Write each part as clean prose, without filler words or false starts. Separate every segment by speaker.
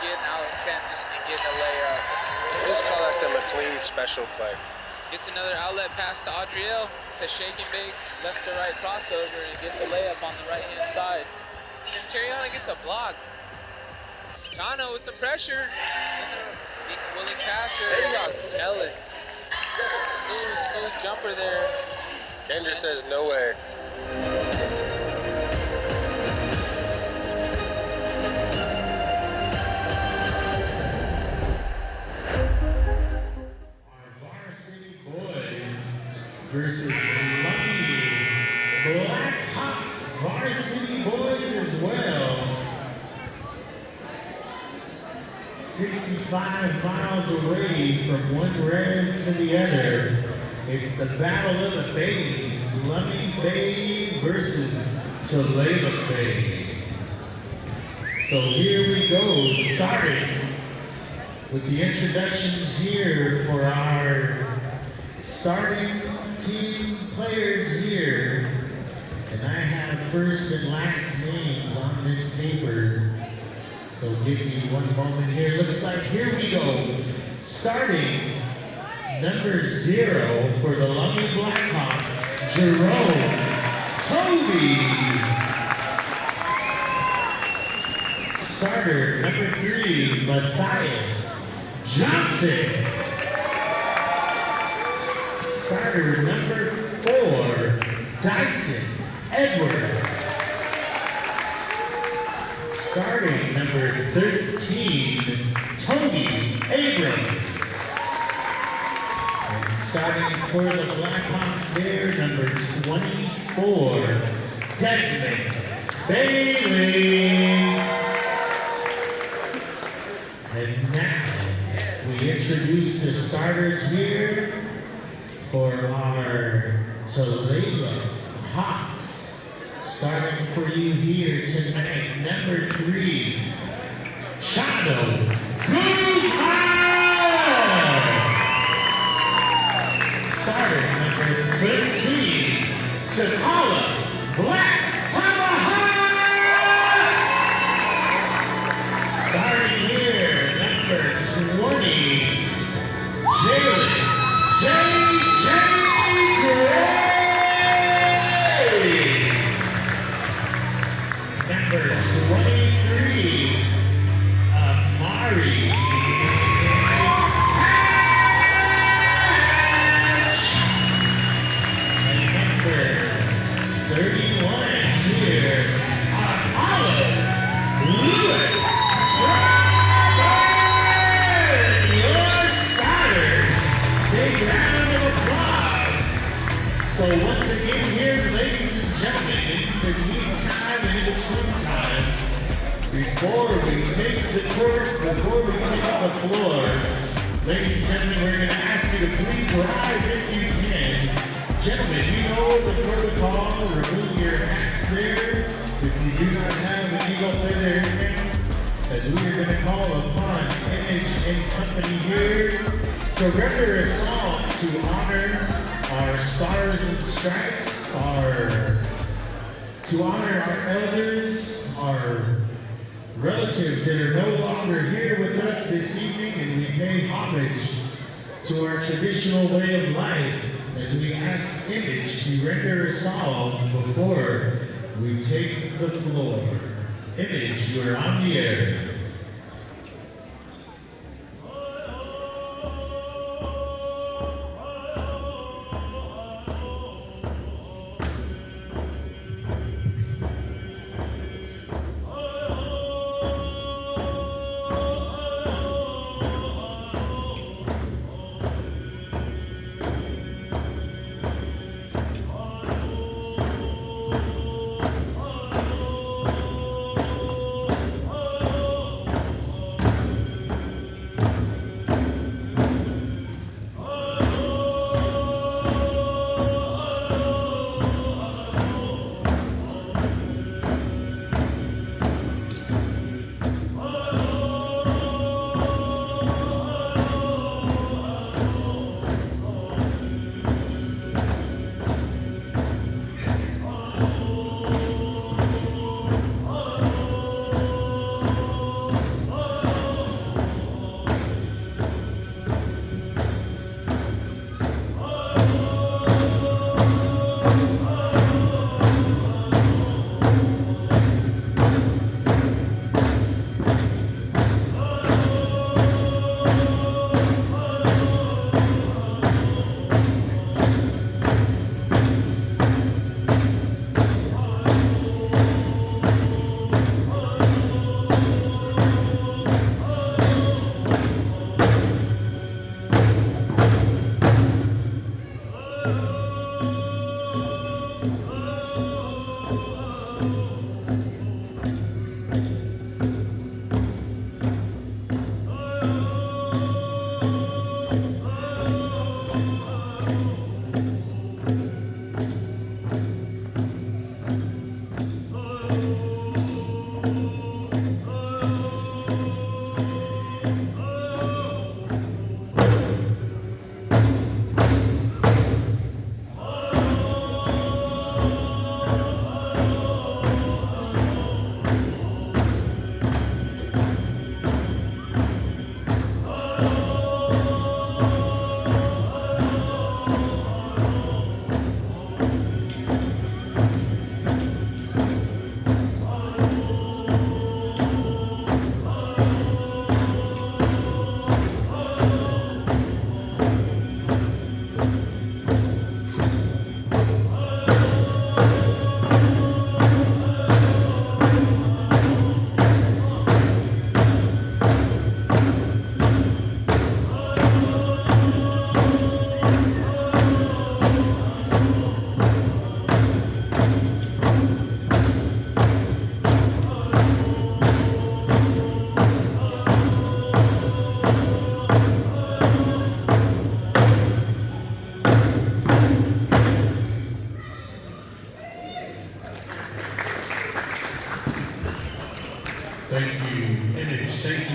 Speaker 1: getting out in transition and getting a layup.
Speaker 2: We just call that the McLean special play.
Speaker 1: Gets another outlet pass to Adriel to shake and bake, left to right crossover, and gets a layup on the right-hand side. And Terriana gets a block. Chano with some pressure. Being a willing passer. Ellen. Smooth jumper there.
Speaker 2: Kendra says no way.
Speaker 3: Versus Lummi Blackhawks varsity boys as well. 65 miles away from one res to the other. It's the battle of the bays. Lummi Bay versus Tulalip Bay. So here we go, starting with the introductions here for our starting team players here, and I have first and last names on this paper, so give me one moment here. Looks like here we go. Starting number 0 for the Lummi Blackhawks, Jerome Toby. Starter number 3, Matthias Johnson. Starter number 4, Dyson Edwards. Starting number 13, Tony Abrams. And starting for the Blackhawks there, number 24, Desmond Bailey. And now we introduce the starters here for our Tulalip Hawks. Starting for you here tonight, number 3, Chano Guzman. Starter number 13, Takala Black Tomahawk. Starting here, number 20, Jalen J.J. Gray. Number 23, Amari Hatch. And number 31 here, Apollo Lewis. Your starters. Big round of applause. So once again here, ladies and gentlemen, in the meantime and in between time, before we take the court, before we take the floor, ladies and gentlemen, we're going to ask you to please rise if you can. Gentlemen, you know the protocol. Remove your hats there. If you do not have an Eagle Feather in, as we are going to call upon Image and Company here to render a song to honor our Stars and Stripes, to honor our elders, our relatives that are no longer here with us this evening, and we pay homage to our traditional way of life as we ask Image to render a song before we take the floor. Image, you are on the air.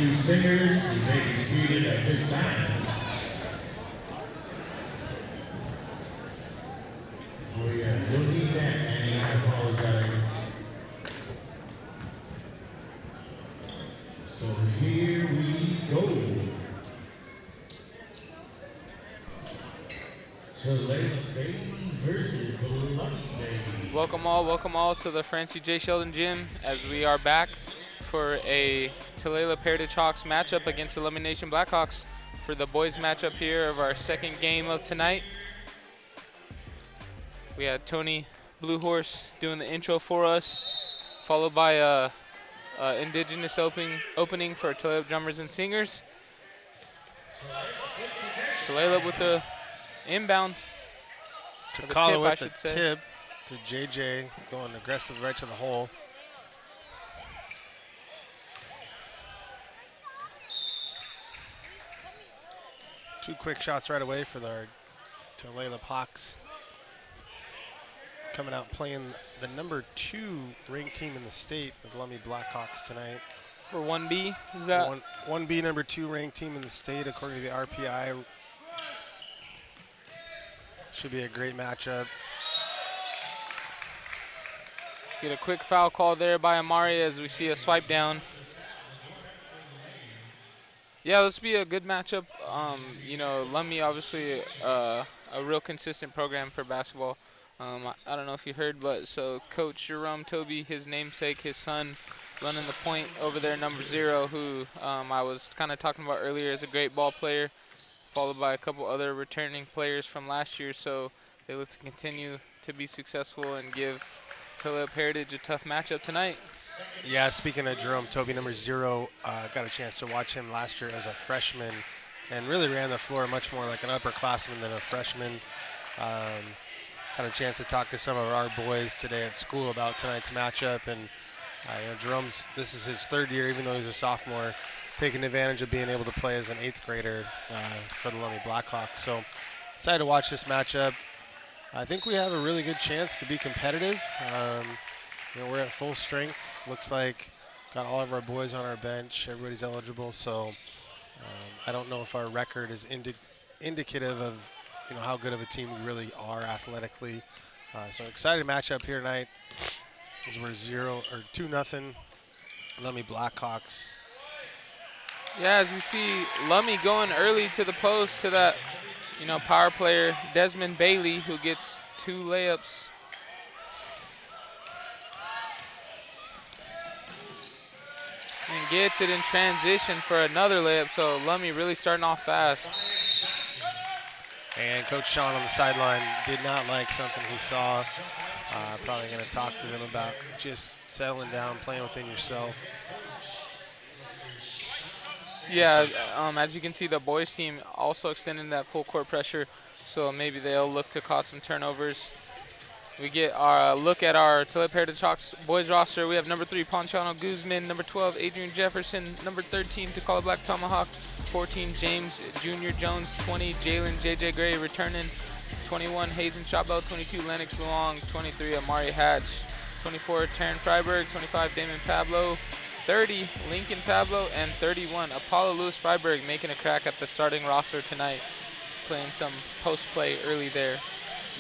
Speaker 3: you singers, you may be seated at this time. Oh yeah, don't need that, Annie, I apologize. So here we go. Tulane Bay versus Lummi Bay.
Speaker 1: Welcome all to the Francie J. Sheldon Gym as we are back for a Tulalip Heritage Hawks matchup against the Lummi Nation Blackhawks for the boys matchup here of our second game of tonight. We had Tony Blue Horse doing the intro for us, followed by a indigenous opening for Tulalip drummers and singers. Tulalip with the inbounds.
Speaker 2: Takala with the tip to JJ, going aggressive right to the hole. Two quick shots right away for the Tulalip Hawks. Coming out playing the number 2 ranked team in the state, the Lummi Blackhawks tonight.
Speaker 1: For 1B, is that?
Speaker 2: 1B, number 2 ranked team in the state according to the RPI. Should be a great matchup.
Speaker 1: Get a quick foul call there by Amari as we see a swipe down. Yeah, this will be a good matchup. You know, Lummi obviously a real consistent program for basketball. I don't know if you heard, but so Coach Jerome Toby, his namesake, his son, running the point over there, number 0, who I was kind of talking about earlier, is a great ball player, followed by a couple other returning players from last year. So they look to continue to be successful and give Tulalip Heritage a tough matchup tonight.
Speaker 2: Yeah, speaking of Jerome Toby, number 0, got a chance to watch him last year as a freshman and really ran the floor much more like an upperclassman than a freshman. Had a chance to talk to some of our boys today at school about tonight's matchup, and you know, Jerome's, this is his 3rd year, even though he's a sophomore, taking advantage of being able to play as an 8th grader for the Lummi Blackhawks. So excited to watch this matchup. I think we have a really good chance to be competitive. You know, we're at full strength. Looks like got all of our boys on our bench. Everybody's eligible, so I don't know if our record is indicative of, you know, how good of a team we really are athletically. So excited matchup here tonight as we're 2-0 Lummi Blackhawks.
Speaker 1: Yeah, as we see Lummi going early to the post to that, you know, power player Desmond Bailey, who gets 2 layups. And gets it in transition for another layup, so Lummi really starting off fast.
Speaker 2: And Coach Sean on the sideline did not like something he saw. Probably going to talk to them about just settling down, playing within yourself.
Speaker 1: Yeah, as you can see, the boys team also extending that full court pressure, so maybe they'll look to cause some turnovers. We get our look at our Tulalip Heritage Hawks boys roster. We have number 3, Ponchano Guzman, number 12, Adrian Jefferson, number 13, Takala Black Tomahawk, 14, James Jr. Jones, 20, Jalen JJ Gray returning, 21, Hazen Chabel, 22, Lennox Luong, 23, Amari Hatch, 24, Taryn Freiberg, 25, Damon Pablo, 30, Lincoln Pablo, and 31, Apollo Lewis Freiberg making a crack at the starting roster tonight, playing some post play early there.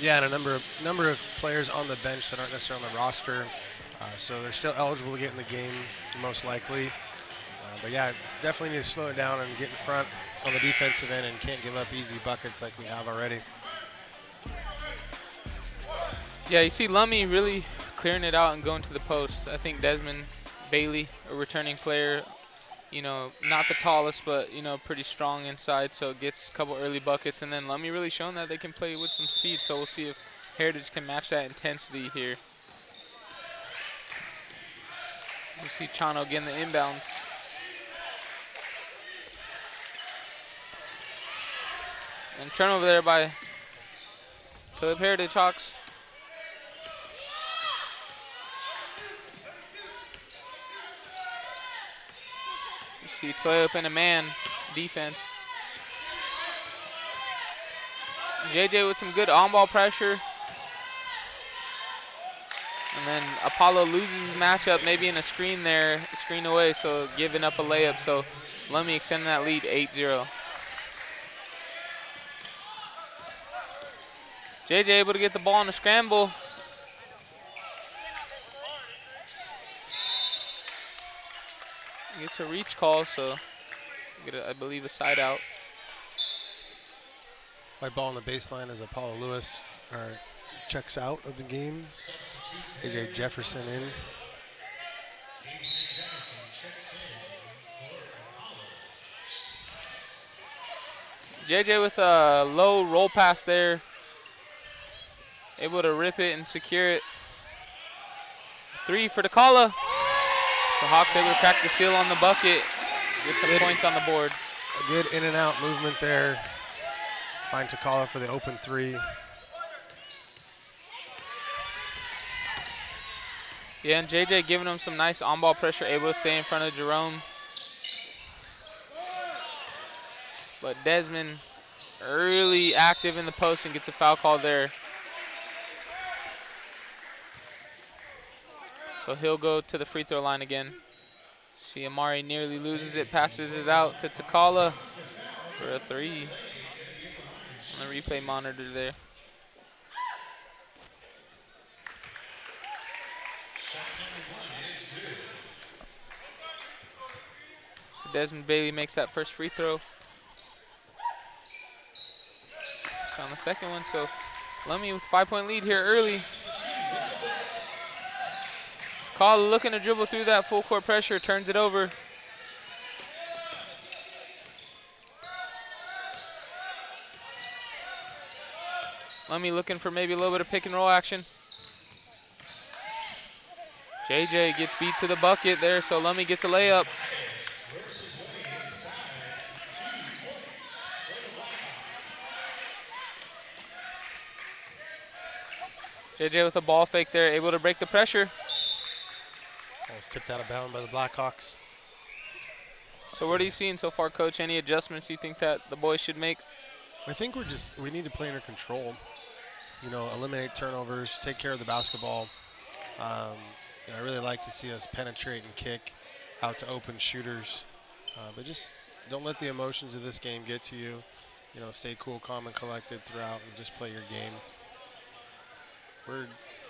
Speaker 2: Yeah, and a number of players on the bench that aren't necessarily on the roster, so they're still eligible to get in the game, most likely. But yeah, definitely need to slow it down and get in front on the defensive end and can't give up easy buckets like we have already.
Speaker 1: Yeah, you see Lummi really clearing it out and going to the post. I think Desmond Bailey, a returning player, you know, not the tallest, but, you know, pretty strong inside, so gets a couple early buckets. And then Lummi really showing that they can play with some speed, so we'll see if Heritage can match that intensity here. You see Chano getting the inbounds. And turnover there by Tulalip Heritage Hawks. You see Tulalip in a man defense. JJ with some good on-ball pressure. And then Apollo loses his matchup, maybe in a screen there, screen away, so giving up a layup. So Lummi extending that lead 8-0. JJ able to get the ball in the scramble. Gets a reach call, so get I believe a side out.
Speaker 2: White ball on the baseline as Apollo Lewis checks out of the game. AJ Jefferson in.
Speaker 1: JJ with a low roll pass there. Able to rip it and secure it. 3 for Takala. The Hawks able to crack the seal on the bucket. Get some points on the board.
Speaker 2: A good in and out movement there. Find Takala for the open 3.
Speaker 1: Yeah, and JJ giving him some nice on-ball pressure, able to stay in front of Jerome. But Desmond early active in the post and gets a foul call there. So he'll go to the free throw line again. See Amari nearly loses it, passes it out to Takala for a 3 on the replay monitor there. So Desmond Bailey makes that first free throw. It's on the second one, so Lummi with 5-point lead here early. Takala looking to dribble through that full court pressure, turns it over. Lummi looking for maybe a little bit of pick and roll action. JJ gets beat to the bucket there, so Lummi gets a layup. JJ with a ball fake there, able to break the pressure.
Speaker 2: Ball's tipped out of bounds by the Blackhawks.
Speaker 1: So what are you seeing so far, Coach? Any adjustments you think that the boys should make?
Speaker 2: I think we need to play under control. You know, eliminate turnovers, take care of the basketball. I really like to see us penetrate and kick out to open shooters. But just don't let the emotions of this game get to you. You know, stay cool, calm, and collected throughout and just play your game.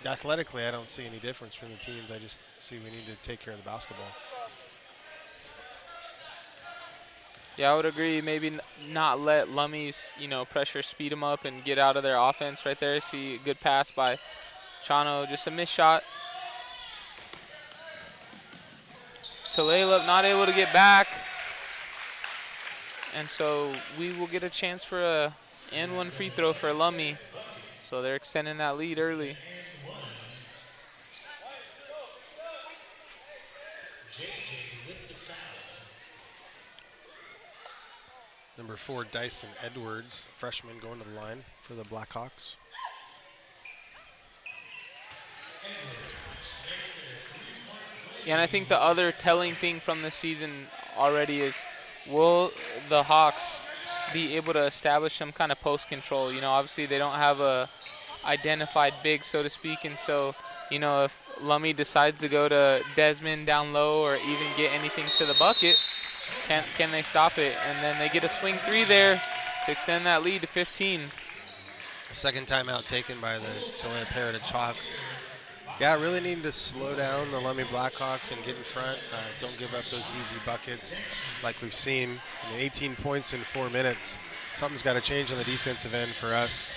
Speaker 2: Athletically, I don't see any difference between the teams. I just see we need to take care of the basketball.
Speaker 1: Yeah, I would agree. Maybe not let Lummi's, pressure speed them up and get out of their offense right there. See a good pass by Chano, just a missed shot. Talayla not able to get back. And so we will get a chance for a and one free throw for Lummi. So they're extending that lead early.
Speaker 2: Number 4, Dyson Edwards, freshman, going to the line for the Blackhawks.
Speaker 1: Yeah, and I think the other telling thing from this season already is, will the Hawks be able to establish some kind of post control? Obviously they don't have a identified big, so to speak, and so, if Lummi decides to go to Desmond down low or even get anything to the bucket, can they stop it? And then they get a swing 3 there to extend that lead to 15.
Speaker 2: Second timeout taken by the Toledo Heritage Hawks. Yeah, really need to slow down the Lummi Blackhawks and get in front. Don't give up those easy buckets like we've seen. 18 points in 4 minutes. Something's got to change on the defensive end for us.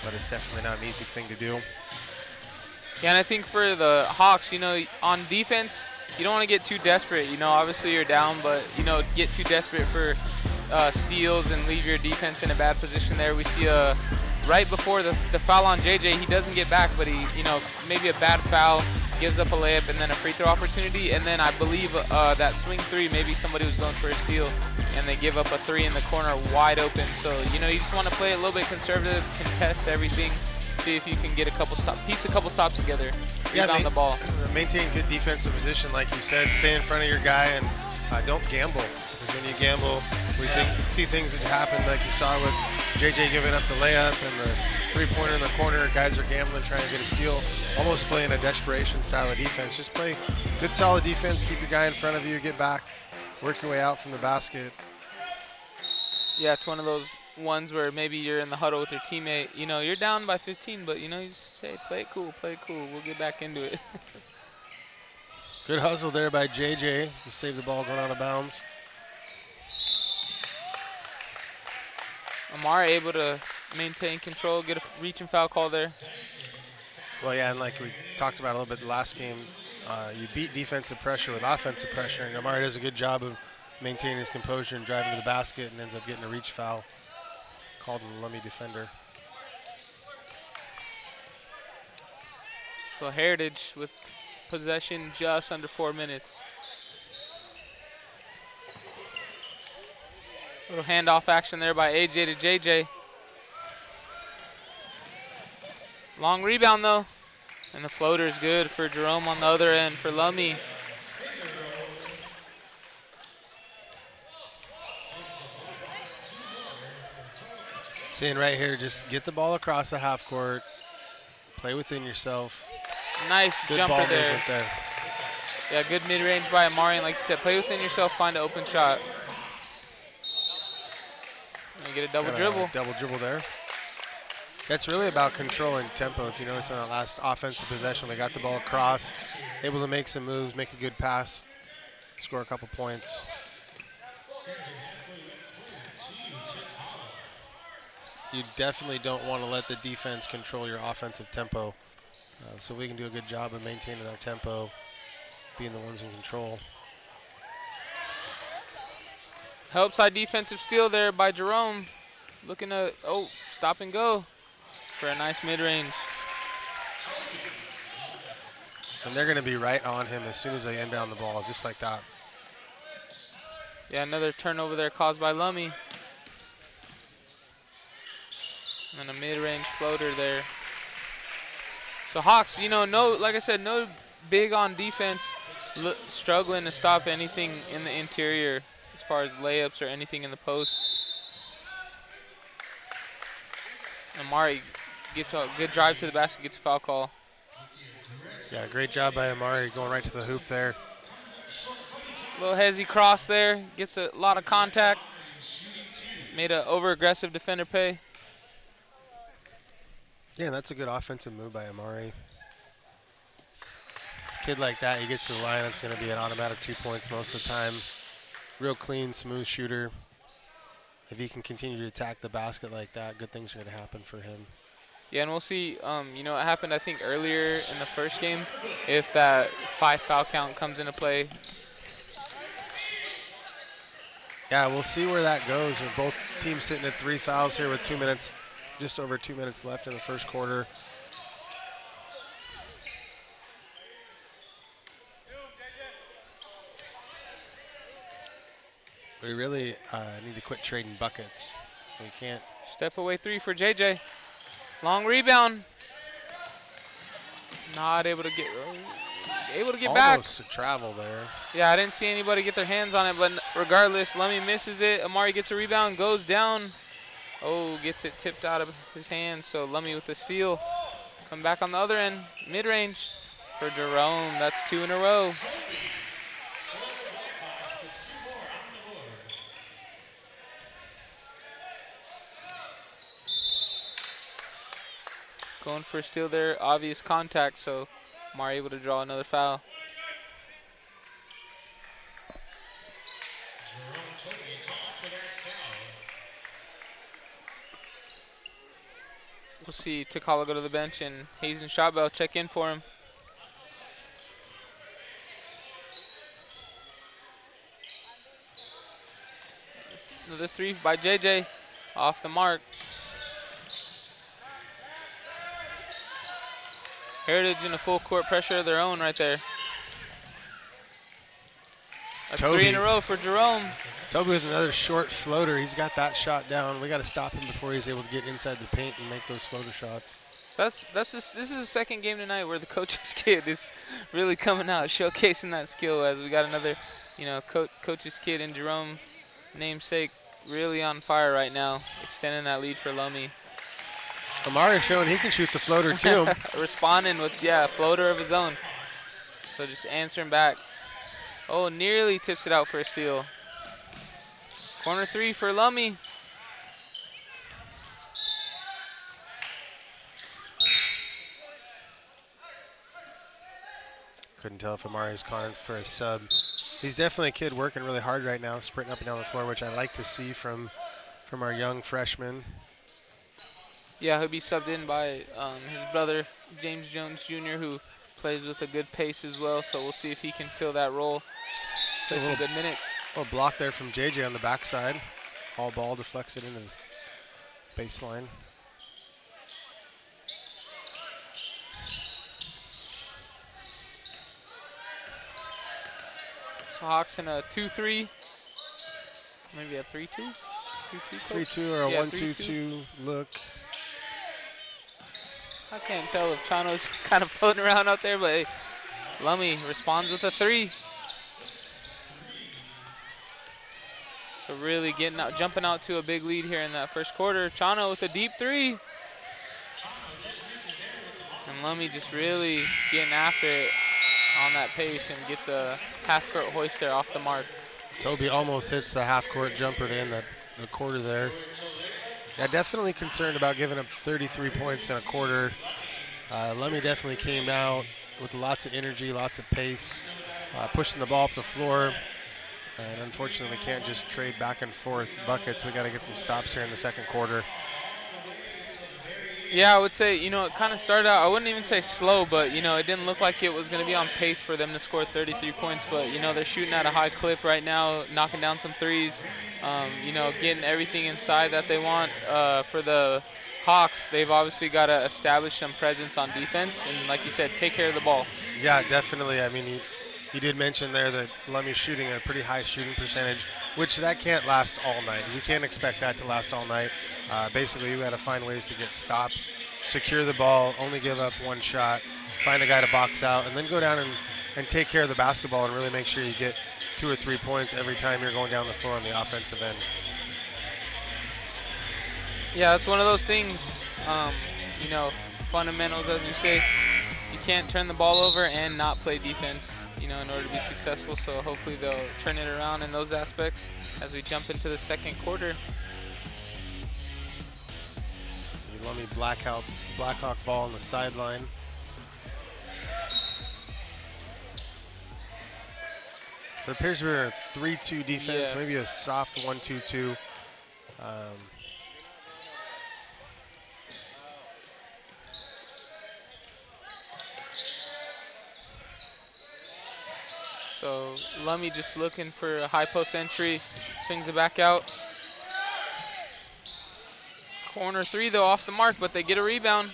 Speaker 2: But it's definitely not an easy thing to do.
Speaker 1: Yeah, and I think for the Hawks, on defense, you don't want to get too desperate. Obviously you're down, but, get too desperate for steals and leave your defense in a bad position there. We see right before the foul on JJ, he doesn't get back, but he, maybe a bad foul, gives up a layup and then a free throw opportunity. And then I believe that swing 3, maybe somebody was going for a steal and they give up a 3 in the corner wide open. So, you just want to play a little bit conservative, contest everything, see if you can get piece a couple stops together, on the ball.
Speaker 2: Maintain good defensive position, like you said. Stay in front of your guy and don't gamble. Because when you gamble, we see things that happen like you saw with JJ giving up the layup and the three-pointer in the corner. Guys are gambling, trying to get a steal, almost playing a desperation style of defense. Just play good, solid defense. Keep your guy in front of you, get back, Work your way out from the basket.
Speaker 4: Yeah, it's one of those ones where maybe you're in the huddle with your teammate. You know, you're down by 15, but, you know, you just, hey, play it cool, play it cool. We'll get back into it.
Speaker 2: Good hustle there by JJ to save the ball going out of bounds.
Speaker 4: Amari able to maintain control, get a reach and foul call there.
Speaker 2: Well, yeah, and like we talked about a little bit the last game, you beat defensive pressure with offensive pressure, and Amari does a good job of maintaining his composure and driving to the basket and ends up getting a reach foul called on the Lummi defender.
Speaker 4: So Heritage with possession just under 4 minutes. Little handoff action there by AJ to JJ. Long rebound though. And the floater is good for Jerome on the other end for Lummi.
Speaker 2: Seeing right here, just get the ball across the half court, play within yourself.
Speaker 4: Nice
Speaker 2: Good
Speaker 4: jumper
Speaker 2: ball
Speaker 4: there.
Speaker 2: movement there.
Speaker 4: Yeah, good mid-range by Amari. And like you said, play within yourself, find an open shot. And you get a double dribble.
Speaker 2: Double dribble there. That's really about controlling tempo. If you notice on that last offensive possession, they got the ball crossed, able to make some moves, make a good pass, score a couple points. You definitely don't want to let the defense control your offensive tempo. So we can do a good job of maintaining our tempo, being the ones in control.
Speaker 4: Help side defensive steal there by Jerome. Looking to, stop and go for a nice mid-range.
Speaker 2: And they're going to be right on him as soon as they inbound the ball, just like that.
Speaker 4: Yeah, another turnover there caused by Lummi. And a mid-range floater there. So Hawks, you know, like I said, no big on defense, struggling to stop anything in the interior as far as layups or anything in the post. Amari gets a good drive to the basket, gets a foul call.
Speaker 2: Yeah, great job by Amari going right to the hoop there.
Speaker 4: Little hezzy cross there, gets a lot of contact. Made an over-aggressive defender pay.
Speaker 2: Yeah, that's a good offensive move by Amari. Kid like that, he gets to the line, it's going to be an automatic 2 points most of the time. Real clean, smooth shooter. If he can continue to attack the basket like that, good things are going to happen for him.
Speaker 4: Yeah, and we'll see, you know, it happened, I think, earlier in the first game, if that 5 foul count comes into play.
Speaker 2: Yeah, we'll see where that goes. With both teams sitting at 3 fouls here with 2 minutes, just over 2 minutes left in the first quarter. We really need to quit trading buckets. We can't.
Speaker 4: Step away 3 for JJ. Long rebound. Not able to get back.
Speaker 2: Almost to travel there.
Speaker 4: Yeah, I didn't see anybody get their hands on it, but regardless, Lummi misses it. Amari gets a rebound, goes down. Oh, gets it tipped out of his hands. So Lummi with the steal. Come back on the other end, mid-range for Jerome. That's 2 in a row. Going for a steal there, obvious contact, so Amari able to draw another foul. We'll see Takala go to the bench and Hayes and Shotbell check in for him. Another 3 by JJ, off the mark. Heritage in a full court pressure of their own right there. That's
Speaker 2: Toby.
Speaker 4: 3 in a row for Jerome.
Speaker 2: Toby with another short floater. He's got that shot down. We got to stop him before he's able to get inside the paint and make those floater shots.
Speaker 4: So this is the second game tonight where the coach's kid is really coming out, showcasing that skill. As we got another, you know, coach's kid in Jerome, namesake, really on fire right now, extending that lead for Lummi.
Speaker 2: Amari showing he can shoot the floater too.
Speaker 4: Responding with, yeah, a floater of his own. So just answering back. Oh, nearly tips it out for a steal. Corner 3 for Lummi.
Speaker 2: Couldn't tell if Amari's calling for a sub. He's definitely a kid working really hard right now, sprinting up and down the floor, which I like to see from our young freshman.
Speaker 4: Yeah, he'll be subbed in by his brother, James Jones Jr., who plays with a good pace as well. So we'll see if he can fill that role, play some good minutes.
Speaker 2: Little block there from JJ on the backside. All ball deflects it into the baseline.
Speaker 4: So Hawks in a 2-3, maybe a 3-2?
Speaker 2: 3-2 or a 1-2-2 look.
Speaker 4: I can't tell if Chano's just kind of floating around out there, but hey, Lummi responds with a 3. So really getting out, jumping out to a big lead here in that first quarter. Chano with a deep 3. And Lummi just really getting after it on that pace and gets a half-court hoist there off the mark.
Speaker 2: Toby almost hits the half-court jumper to end the quarter there. Yeah, definitely concerned about giving up 33 points in a quarter. Lummi definitely came out with lots of energy, lots of pace, pushing the ball up the floor. And unfortunately, can't just trade back and forth buckets. We got to get some stops here in the second quarter.
Speaker 4: Yeah, I would say, you know, it kind of started out, I wouldn't even say slow, but, you know, it didn't look like it was going to be on pace for them to score 33 points. But, you know, they're shooting at a high clip right now, knocking down some threes, you know, getting everything inside that they want. For the Hawks, they've obviously got to establish some presence on defense and, like you said, take care of the ball.
Speaker 2: Yeah, definitely. I mean, you did mention there that Lummi's shooting a pretty high shooting percentage, which that can't last all night. We can't expect that to last all night. Basically, we got to find ways to get stops, secure the ball, only give up one shot, find a guy to box out, and then go down and take care of the basketball and really make sure you get 2 or 3 points every time you're going down the floor on the offensive end.
Speaker 4: Yeah, it's one of those things, you know, fundamentals, as you say. You can't turn the ball over and not play defense, you know, in order to be successful. So hopefully they'll turn it around in those aspects as we jump into the second quarter.
Speaker 2: Lummi Blackhawk ball on the sideline. It appears we're a 3-2 defense,
Speaker 4: Yeah.
Speaker 2: maybe a soft 1-2-2.
Speaker 4: So Lummi just looking for a high post entry, swings it back out. Corner 3 though, off the mark, but they get a rebound.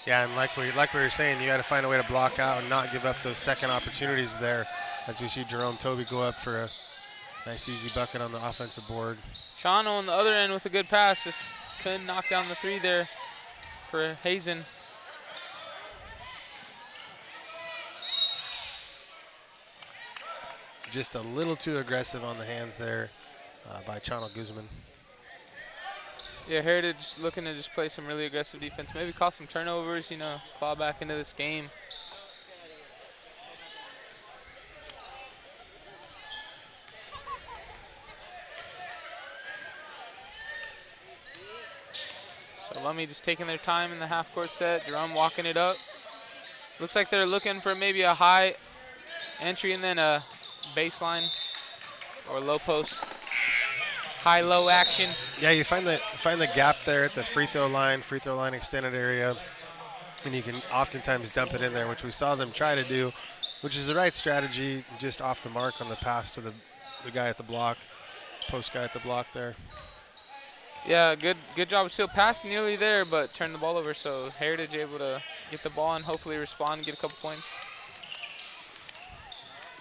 Speaker 2: Yeah, and like we were saying, you got to find a way to block out and not give up those second opportunities there, as we see Jerome Toby go up for a nice easy bucket on the offensive board.
Speaker 4: Chano on the other end with a good pass, just couldn't knock down the 3 there for Hazen.
Speaker 2: Just a little too aggressive on the hands there by Chano Guzman.
Speaker 4: Yeah, Heritage looking to just play some really aggressive defense. Maybe cause some turnovers, you know, claw back into this game. So Lummi just taking their time in the half-court set. Jerome walking it up. Looks like they're looking for maybe a high entry and then a baseline or low post. High-low action.
Speaker 2: Yeah, you find the gap there at the free throw line extended area, and you can oftentimes dump it in there, which we saw them try to do, which is the right strategy, just off the mark on the pass to the guy at the block, post guy at the block there.
Speaker 4: Yeah, good job. Still passing nearly there, but turned the ball over, so Heritage able to get the ball and hopefully respond and get a couple points.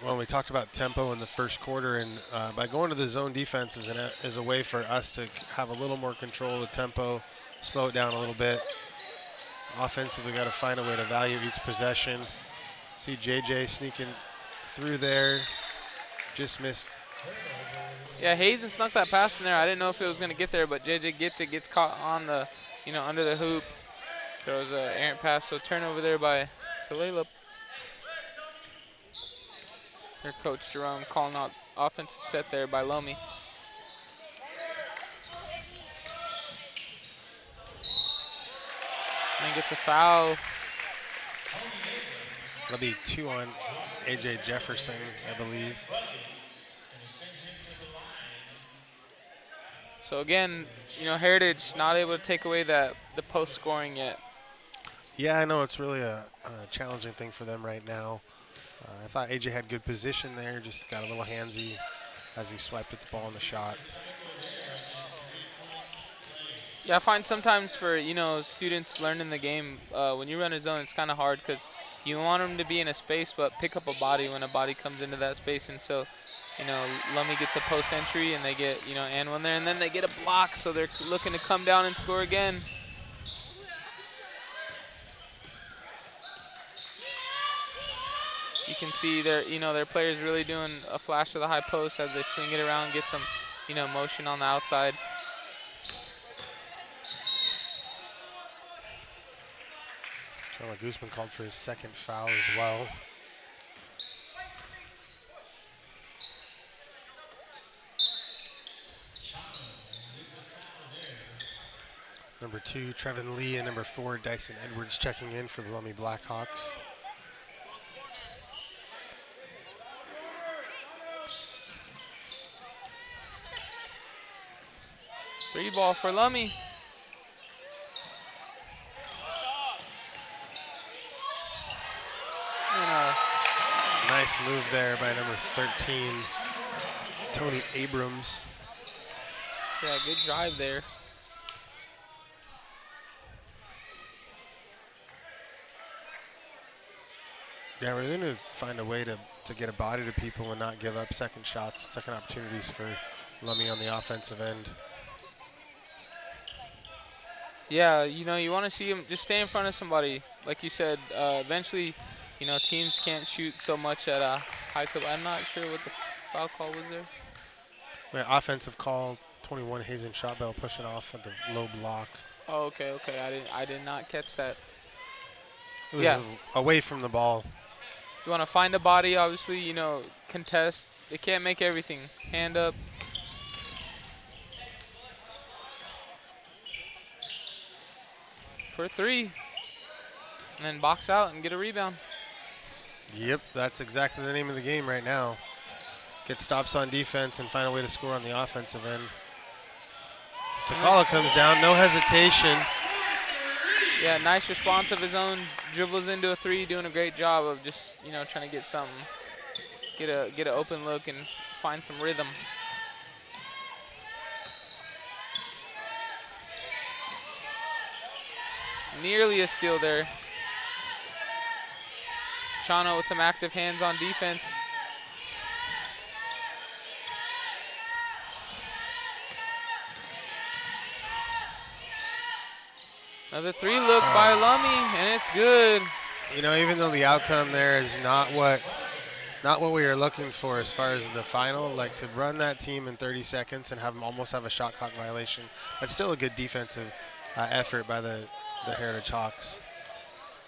Speaker 2: Well, we talked about tempo in the first quarter, and by going to the zone defense is a way for us to have a little more control of the tempo, slow it down a little bit. Offensively, got to find a way to value each possession. See JJ sneaking through there, just missed.
Speaker 4: Yeah, Hazen snuck that pass in there. I didn't know if it was going to get there, but JJ gets caught on the, you know, under the hoop. Throws an errant pass, so turnover there by Tulalip. Their coach Jerome calling out offensive set there by Lummi. And gets a foul.
Speaker 2: That'll be 2 on A.J. Jefferson, I believe.
Speaker 4: So again, you know, Heritage not able to take away the post scoring yet.
Speaker 2: Yeah, I know it's really a challenging thing for them right now. I thought AJ had good position there, just got a little handsy as he swiped at the ball in the shot.
Speaker 4: Yeah, I find sometimes for, you know, students learning the game, when you run a zone, it's kind of hard because you want them to be in a space but pick up a body when a body comes into that space. And so, you know, Lummi gets a post entry and they get, you know, and one there, and then they get a block, so they're looking to come down and score again. You can see their, you know, their players really doing a flash to the high post as they swing it around, get some, you know, motion on the outside.
Speaker 2: Charlie Guzman called for his second foul as well. Number 2, Trevin Lee, and number 4, Dyson Edwards checking in for the Lummi Blackhawks.
Speaker 4: Free ball for Lummi.
Speaker 2: Nice move there by number 13, Tony Abrams.
Speaker 4: Yeah, good drive there.
Speaker 2: Yeah, we're going to find a way to get a body to people and not give up second shots, second opportunities for Lummi on the offensive end.
Speaker 4: Yeah, you know, you want to see him just stay in front of somebody. Like you said, eventually, you know, teams can't shoot so much at a high clip. I'm not sure what the foul call was there.
Speaker 2: Right, offensive call, 21 Hazen Shotbell pushing off at the low block.
Speaker 4: Oh, okay. I did not catch that.
Speaker 2: It was away from the ball.
Speaker 4: You want to find a body, obviously, you know, contest. They can't make everything. Hand up. For 3. And then box out and get a rebound.
Speaker 2: Yep, that's exactly the name of the game right now. Get stops on defense and find a way to score on the offensive end. Takala comes down, no hesitation.
Speaker 4: Yeah, nice response of his own. Dribbles into a 3, doing a great job of just, you know, trying to get something. Get an open look and find some rhythm. Nearly a steal there. Chano with some active hands on defense. Another 3 look by Lummi, and it's good.
Speaker 2: You know, even though the outcome there is not what we are looking for as far as the final, like to run that team in 30 seconds and have them almost have a shot clock violation, that's still a good defensive effort by the Heritage Hawks.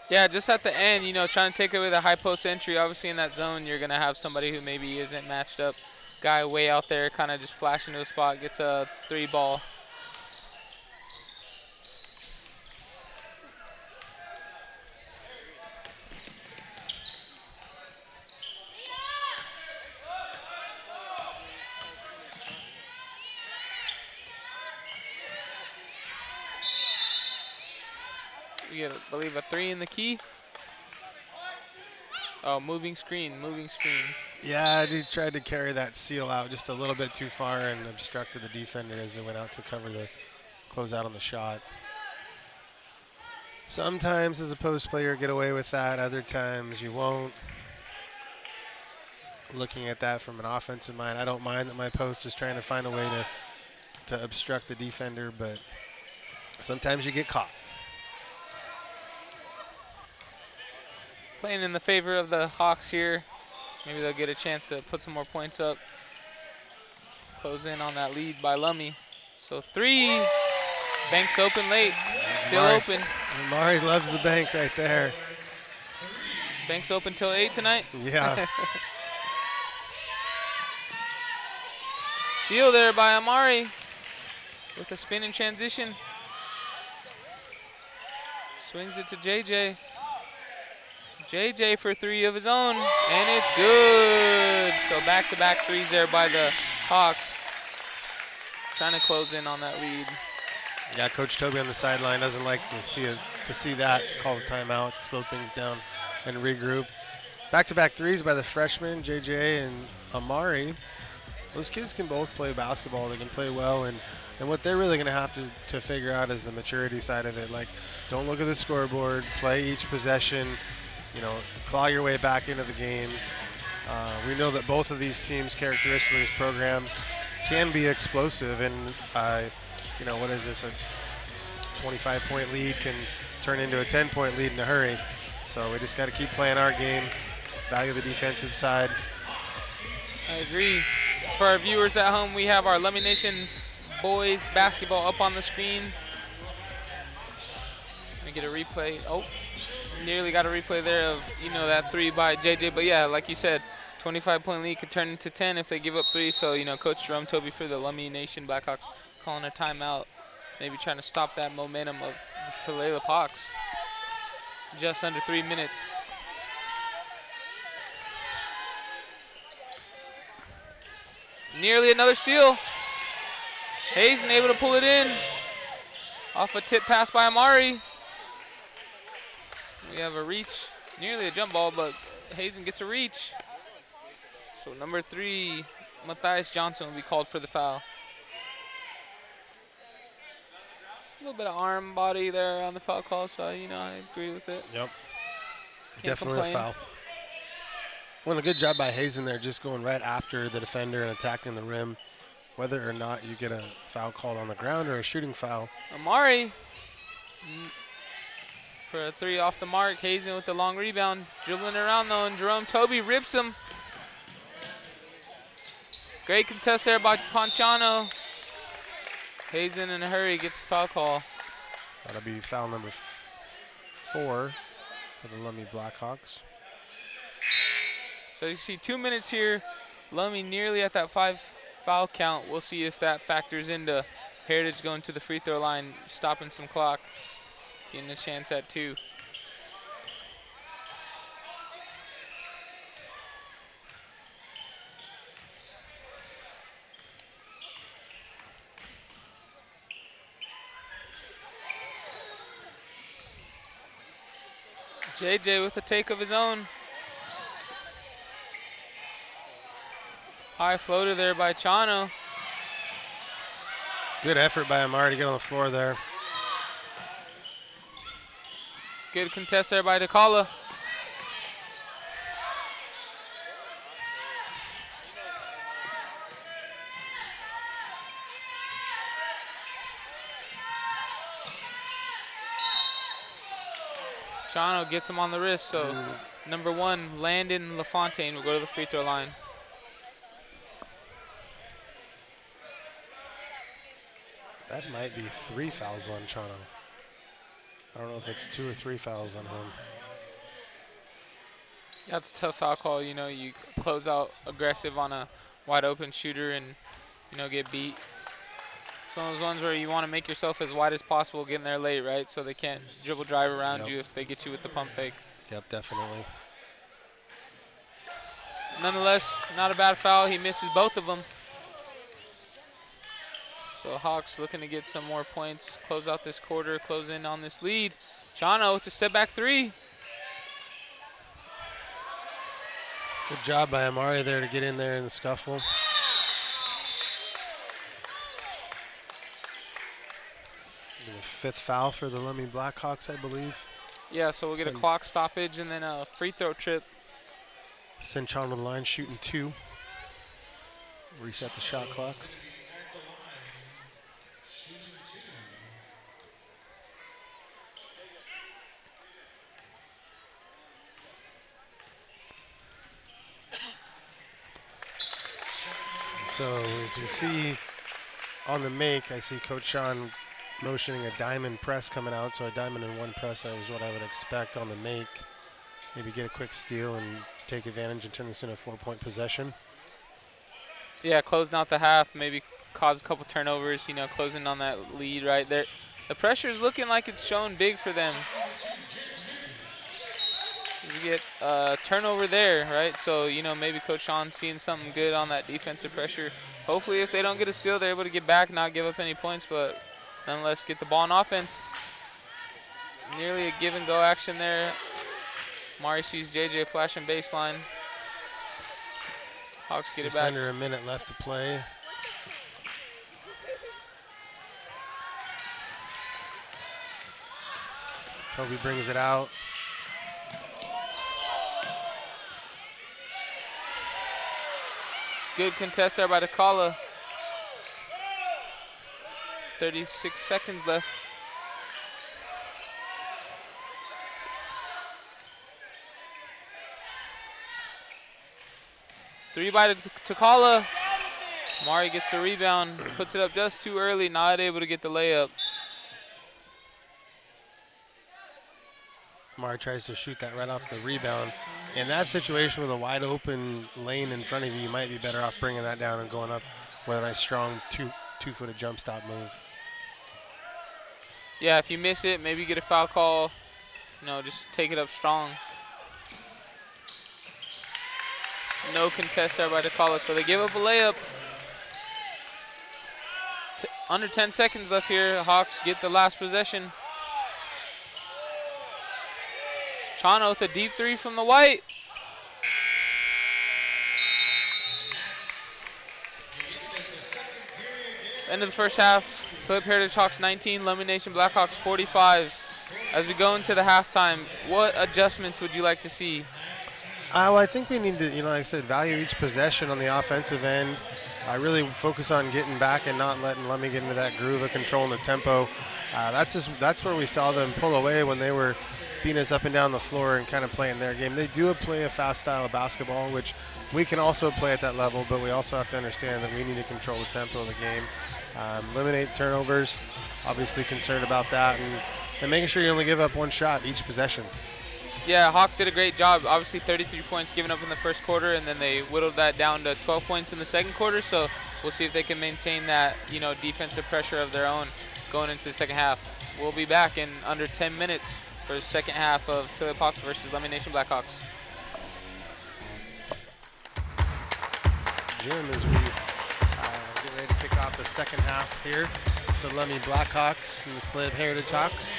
Speaker 4: Yeah, just at the end, you know, trying to take away the high post entry. Obviously in that zone, you're going to have somebody who maybe isn't matched up. Guy way out there kind of just flashing to a spot, gets a 3 ball. We get, I believe, a 3 in the key. Oh, moving screen.
Speaker 2: Yeah, I tried to carry that seal out just a little bit too far and obstructed the defender as they went out to cover the closeout on the shot. Sometimes as a post player get away with that, other times you won't. Looking at that from an offensive mind, I don't mind that my post is trying to find a way to obstruct the defender, but sometimes you get caught.
Speaker 4: Playing in the favor of the Hawks here. Maybe they'll get a chance to put some more points up. Close in on that lead by Lummi. So 3. Bank's open late. Still open.
Speaker 2: Amari loves the bank right there.
Speaker 4: Bank's open till 8 tonight.
Speaker 2: Yeah.
Speaker 4: Steal there by Amari with a spin and transition. Swings it to JJ. JJ for 3 of his own, and it's good. So back-to-back threes there by the Hawks. Trying to close in on that lead.
Speaker 2: Yeah, Coach Toby on the sideline doesn't like to see that. To call the timeout, slow things down, and regroup. Back-to-back threes by the freshmen, JJ and Amari. Those kids can both play basketball. They can play well, and what they're really going to have to figure out is the maturity side of it. Like, don't look at the scoreboard. Play each possession. You know, claw your way back into the game. We know that both of these teams, characteristically as programs, can be explosive, and you know, what is this? A 25-point lead can turn into a 10-point lead in a hurry. So we just got to keep playing our game, value the defensive side.
Speaker 4: I agree. For our viewers at home, we have our Lummi Nation boys basketball up on the screen. Let me get a replay. Oh, nearly got a replay there of, you know, that 3 by JJ. But yeah, like you said, 25-point lead could turn into 10 if they give up 3. So, you know, Coach Jerome Toby for the Lummi Nation Blackhawks calling a timeout, maybe trying to stop that momentum of the Tulalip Hawks. Just under 3 minutes. Nearly another steal. Hazen able to pull it in. Off a tip pass by Amari. We have a reach, nearly a jump ball, but Hazen gets a reach. So number 3, Matthias Johnson will be called for the foul. A little bit of arm body there on the foul call, so, you know, I agree with it.
Speaker 2: Yep.
Speaker 4: Can't
Speaker 2: Definitely
Speaker 4: complain.
Speaker 2: a foul. Well, a good job by Hazen there, just going right after the defender and attacking the rim. Whether or not you get a foul called on the ground or a shooting foul.
Speaker 4: Amari for a 3 off the mark. Hazen with the long rebound, dribbling around though, and Jerome Toby rips him. Great contest there by Ponchano. Hazen in a hurry gets a foul call.
Speaker 2: That'll be foul number 4 for the Lummi Blackhawks.
Speaker 4: So you see 2 minutes here. Lummi nearly at that 5 foul count. We'll see if that factors into Heritage going to the free throw line, stopping some clock, getting a chance at 2. JJ with a take of his own. High floater there by Chano.
Speaker 2: Good effort by Amari to get on the floor there.
Speaker 4: Good contest there by DeCalla. Chano gets him on the wrist, so number 1, Landon LaFontaine, will go to the free throw line.
Speaker 2: That might be 3 fouls on Chano. I don't know if it's 2 or 3 fouls on him.
Speaker 4: That's a tough foul call. You know, you close out aggressive on a wide open shooter and, you know, get beat. Some of those ones where you want to make yourself as wide as possible, getting there late, right? So they can't dribble drive around you if they get you with the pump fake.
Speaker 2: Yep, definitely.
Speaker 4: Nonetheless, not a bad foul. He misses both of them. So Hawks looking to get some more points, close out this quarter, close in on this lead. Chano with the step back 3.
Speaker 2: Good job by Amari there to get in there in the scuffle. The 5th foul for the Lummi Blackhawks, I believe.
Speaker 4: Yeah, so we'll get a clock stoppage and then a free throw trip.
Speaker 2: Send Chano to the line, shooting 2. Reset the shot clock. So as you see on the make, I see Coach Sean motioning a diamond press coming out. So a diamond and 1 press, that was what I would expect on the make. Maybe get a quick steal and take advantage and turn this into a 4-point possession.
Speaker 4: Yeah, closing out the half, maybe cause a couple turnovers, you know, closing on that lead right there. The pressure is looking like it's shown big for them. You get a turnover there, right? So, you know, maybe Coach Sean's seeing something good on that defensive pressure. Hopefully, if they don't get a steal, they're able to get back, not give up any points, but nonetheless get the ball on offense. Nearly a give and go action there. Mari sees JJ flashing baseline. Hawks get it back.
Speaker 2: Under a minute left to play. Toby brings it out.
Speaker 4: Good contest there by DeCalla. 36 seconds left. Three by DeCalla. Mari gets the rebound, puts it up just too early, not able to get the layup.
Speaker 2: Mari tries to shoot that right off the rebound. In that situation with a wide open lane in front of you, you might be better off bringing that down and going up with a nice strong two-footed jump stop move.
Speaker 4: Yeah, if you miss it, maybe get a foul call. You know, just take it up strong. No contest there by DeCalla, so they give up a layup. Under 10 seconds left here. Hawks get the last possession. Chano with a deep three from the white. End of the first half. Tulip Heritage Hawks 19, Lummi Nation Blackhawks 45. As we go into the halftime, what adjustments would you like to see?
Speaker 2: Well, I think we need to, like I said, value each possession on the offensive end. I really focus on getting back and not letting Lummi get into that groove of controlling the tempo. That's where we saw them pull away when they were beating us up and down the floor and kind of playing their game. They do play a fast style of basketball, which we can also play at that level, but we also have to understand that we need to control the tempo of the game. Eliminate turnovers, obviously concerned about that, and making sure you only give up one shot each possession.
Speaker 4: Yeah, Hawks did a great job. Obviously 33 points given up in the first quarter, and then they whittled that down to 12 points in the second quarter, so we'll see if they can maintain that, defensive pressure of their own going into the second half. We'll be back in under 10 minutes for the second half of Tulip Hawks versus Lummi Nation Blackhawks.
Speaker 2: Jim, as we get ready to kick off the second half here, the Lummi Blackhawks and the Tulip Heritage Hawks.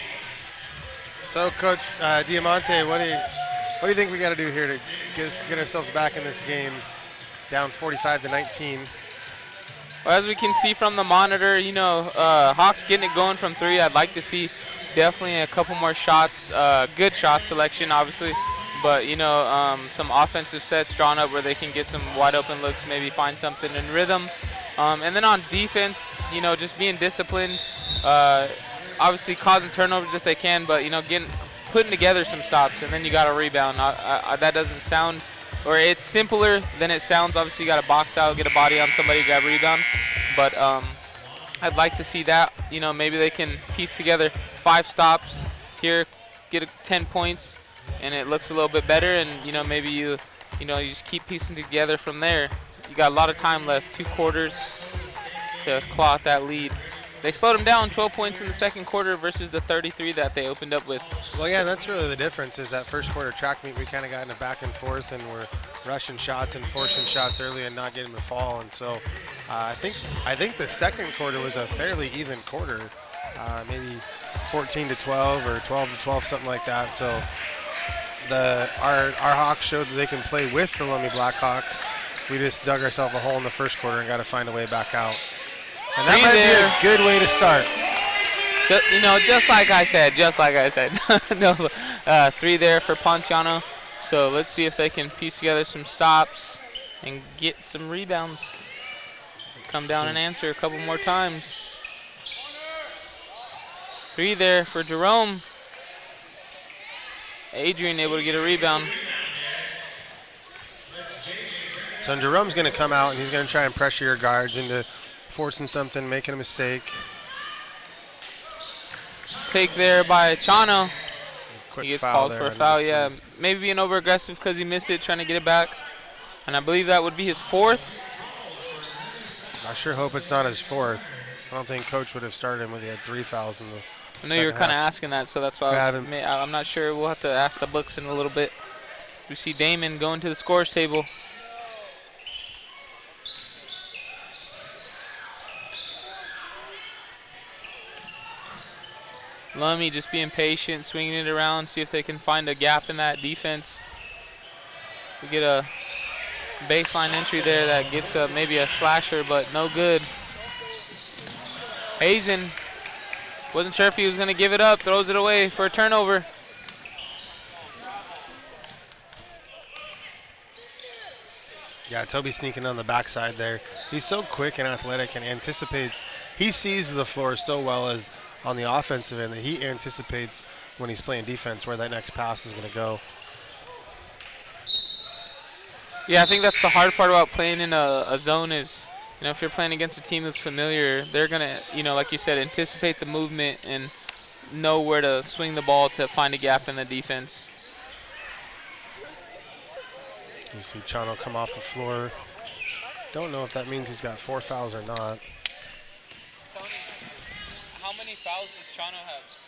Speaker 2: So, Coach Diamante, what do you think we got to do here to get ourselves back in this game, down 45-19?
Speaker 4: Well, as we can see from the monitor, Hawks getting it going from three. I'd like to see definitely a couple more shots, good shot selection, obviously, but some offensive sets drawn up where they can get some wide open looks, maybe find something in rhythm, and then on defense, just being disciplined. Obviously causing turnovers if they can, but putting together some stops, and then you got a rebound. That doesn't sound, or it's simpler than it sounds. Obviously you got to box out, get a body on somebody, grab a rebound, but I'd like to see that. Maybe they can piece together 5 stops here, get 10 points, and it looks a little bit better. And maybe you just keep piecing together from there. You got a lot of time left, 2 quarters to claw out that lead. They slowed them down 12 points in the second quarter versus the 33 that they opened up with.
Speaker 2: Well, yeah, that's really the difference is that first quarter track meet, we kind of got in a back and forth and we're rushing shots and forcing shots early and not getting them to fall. And so I think the second quarter was a fairly even quarter, maybe 14-12 or 12-12, something like that. So our Hawks showed that they can play with the Lummi Blackhawks. We just dug ourselves a hole in the first quarter and got to find a way back out. And that might be a good way to start.
Speaker 4: Just like I said. No, 3 there for Ponciano. So let's see if they can piece together some stops and get some rebounds. Come down and answer a couple more times. 3 there for Jerome. Adrian able to get a rebound.
Speaker 2: So Jerome's going to come out and he's going to try and pressure your guards into forcing something, making a mistake.
Speaker 4: Take there by Chano.
Speaker 2: Quick
Speaker 4: he gets
Speaker 2: foul
Speaker 4: called for a foul, yeah. Maybe being over aggressive because he missed it, trying to get it back. And I believe that would be his 4th.
Speaker 2: I sure hope it's not his 4th. I don't think Coach would have started him when he had 3 fouls in the
Speaker 4: I know you were
Speaker 2: second
Speaker 4: kind of
Speaker 2: half.
Speaker 4: asking that, so that's why I'm not sure. We'll have to ask the books in a little bit. We see Damon going to the scores table. Lummi just being patient, swinging it around, see if they can find a gap in that defense. We get a baseline entry there that gets maybe a slasher, but no good. Hazen wasn't sure if he was going to give it up, throws it away for a turnover.
Speaker 2: Yeah, Toby sneaking on the backside there. He's so quick and athletic and anticipates. He sees the floor so well as on the offensive end that he anticipates when he's playing defense where that next pass is going to go.
Speaker 4: Yeah, I think that's the hard part about playing in a zone is, you know, if you're playing against a team that's familiar, they're going to, you know, like you said, anticipate the movement and know where to swing the ball to find a gap in the defense.
Speaker 2: You see Chano come off the floor. Don't know if that means he's got 4 fouls or not.
Speaker 4: Tony, how many fouls does Chano have?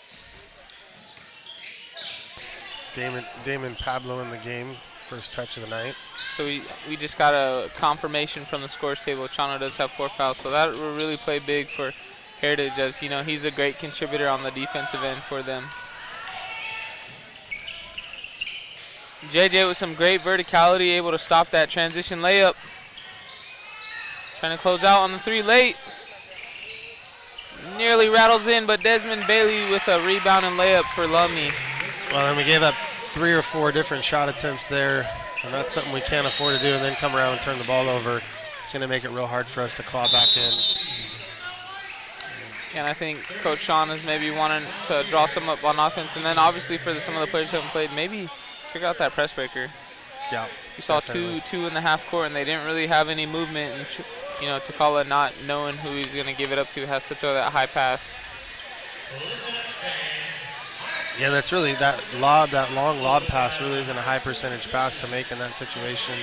Speaker 2: Damon Pablo in the game, first touch of the night.
Speaker 4: So we just got a confirmation from the scores table. Chano does have 4 fouls, so that will really play big for Heritage, as you know he's a great contributor on the defensive end for them. JJ with some great verticality, able to stop that transition layup. Trying to close out on the 3 late. Nearly rattles in, but Desmond Bailey with a rebound and layup for Lummi.
Speaker 2: Well, then we gave up 3 or 4 different shot attempts there, and that's something we can't afford to do and then come around and turn the ball over. It's going to make it real hard for us to claw back in.
Speaker 4: And I think Coach Sean is maybe wanting to draw some up on offense, and then obviously for some of the players who haven't played, maybe figure out that press breaker.
Speaker 2: Yeah,
Speaker 4: you saw
Speaker 2: definitely.
Speaker 4: two in the half court, and they didn't really have any movement. And you know, Takala not knowing who he's going to give it up to has to throw that high pass.
Speaker 2: Yeah, that's really that long lob pass really isn't a high percentage pass to make in that situation.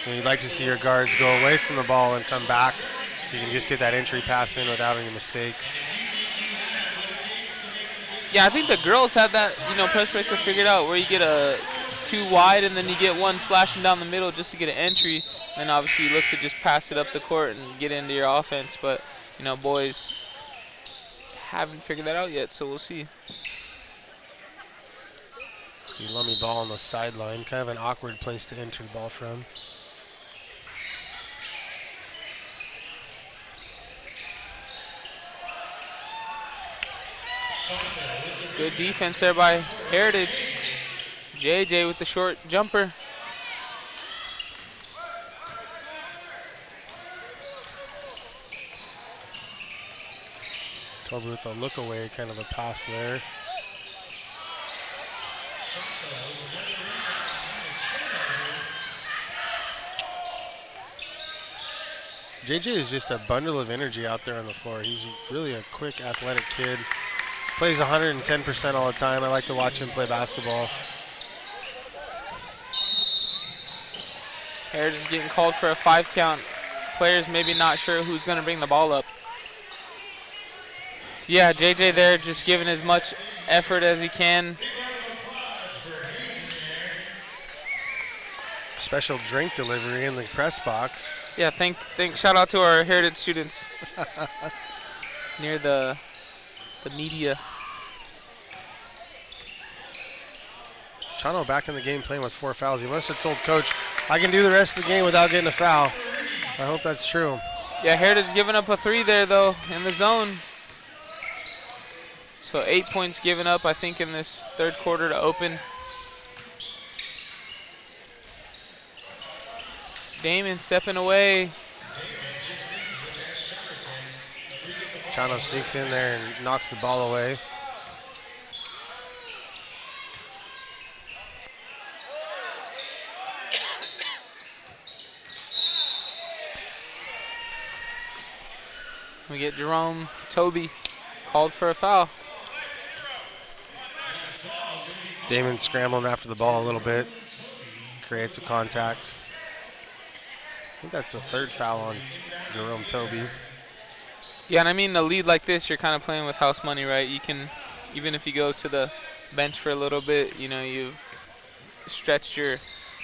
Speaker 2: And you'd like to see your guards go away from the ball and come back so you can just get that entry pass in without any mistakes.
Speaker 4: Yeah, I think the girls have that, you know, press breaker figured out where you get a 2 wide and then you get 1 slashing down the middle just to get an entry. And obviously you look to just pass it up the court and get into your offense. But, you know, boys haven't figured that out yet, so we'll see.
Speaker 2: The Lummi ball on the sideline, kind of an awkward place to enter the ball from.
Speaker 4: Good defense there by Heritage. JJ with the short jumper.
Speaker 2: Toby with a look away, kind of a pass there. JJ is just a bundle of energy out there on the floor. He's really a quick, athletic kid. Plays 110% all the time. I like to watch him play basketball.
Speaker 4: Heritage getting called for a 5 count. Players maybe not sure who's going to bring the ball up. Yeah, JJ there just giving as much effort as he can.
Speaker 2: Special drink delivery in the press box.
Speaker 4: Yeah, shout out to our Heritage students near the media.
Speaker 2: Chano back in the game playing with 4 fouls. He must have told Coach, I can do the rest of the game without getting a foul. I hope that's true.
Speaker 4: Yeah, Heritage giving up a 3 there, though, in the zone. So 8 points given up, I think, in this third quarter to open. Damon stepping away.
Speaker 2: Chano sneaks in there and knocks the ball away.
Speaker 4: We get Jerome Toby called for a foul.
Speaker 2: Damon scrambling after the ball a little bit. Creates a contact. think that's the third foul on Jerome Toby.
Speaker 4: Yeah, and I mean, a lead like this, you're kind of playing with house money, right? You can, even if you go to the bench for a little bit, you know, you've stretched your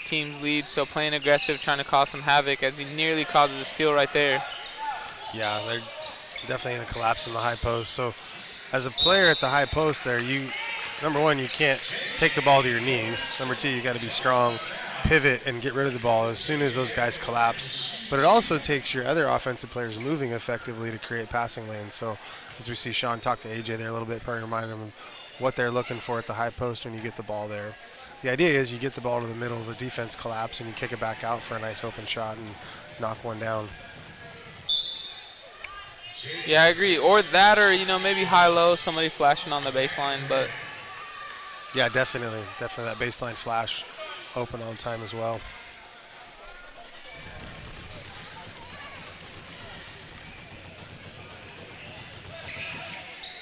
Speaker 4: team's lead. So playing aggressive, trying to cause some havoc, as he nearly causes a steal right there.
Speaker 2: Yeah, they're definitely going to collapse in the high post. So as a player at the high post there, number one, you can't take the ball to your knees. Number two, you got to be strong, pivot, and get rid of the ball as soon as those guys collapse. But it also takes your other offensive players moving effectively to create passing lanes. So as we see Sean talk to AJ there a little bit, probably remind them of what they're looking for at the high post when you get the ball there. The idea is you get the ball to the middle, the defense collapse, and you kick it back out for a nice open shot and knock one down.
Speaker 4: Yeah, I agree. Or that, or, you know, maybe high-low, somebody flashing on the baseline. But
Speaker 2: yeah, definitely that baseline flash open all the time as well.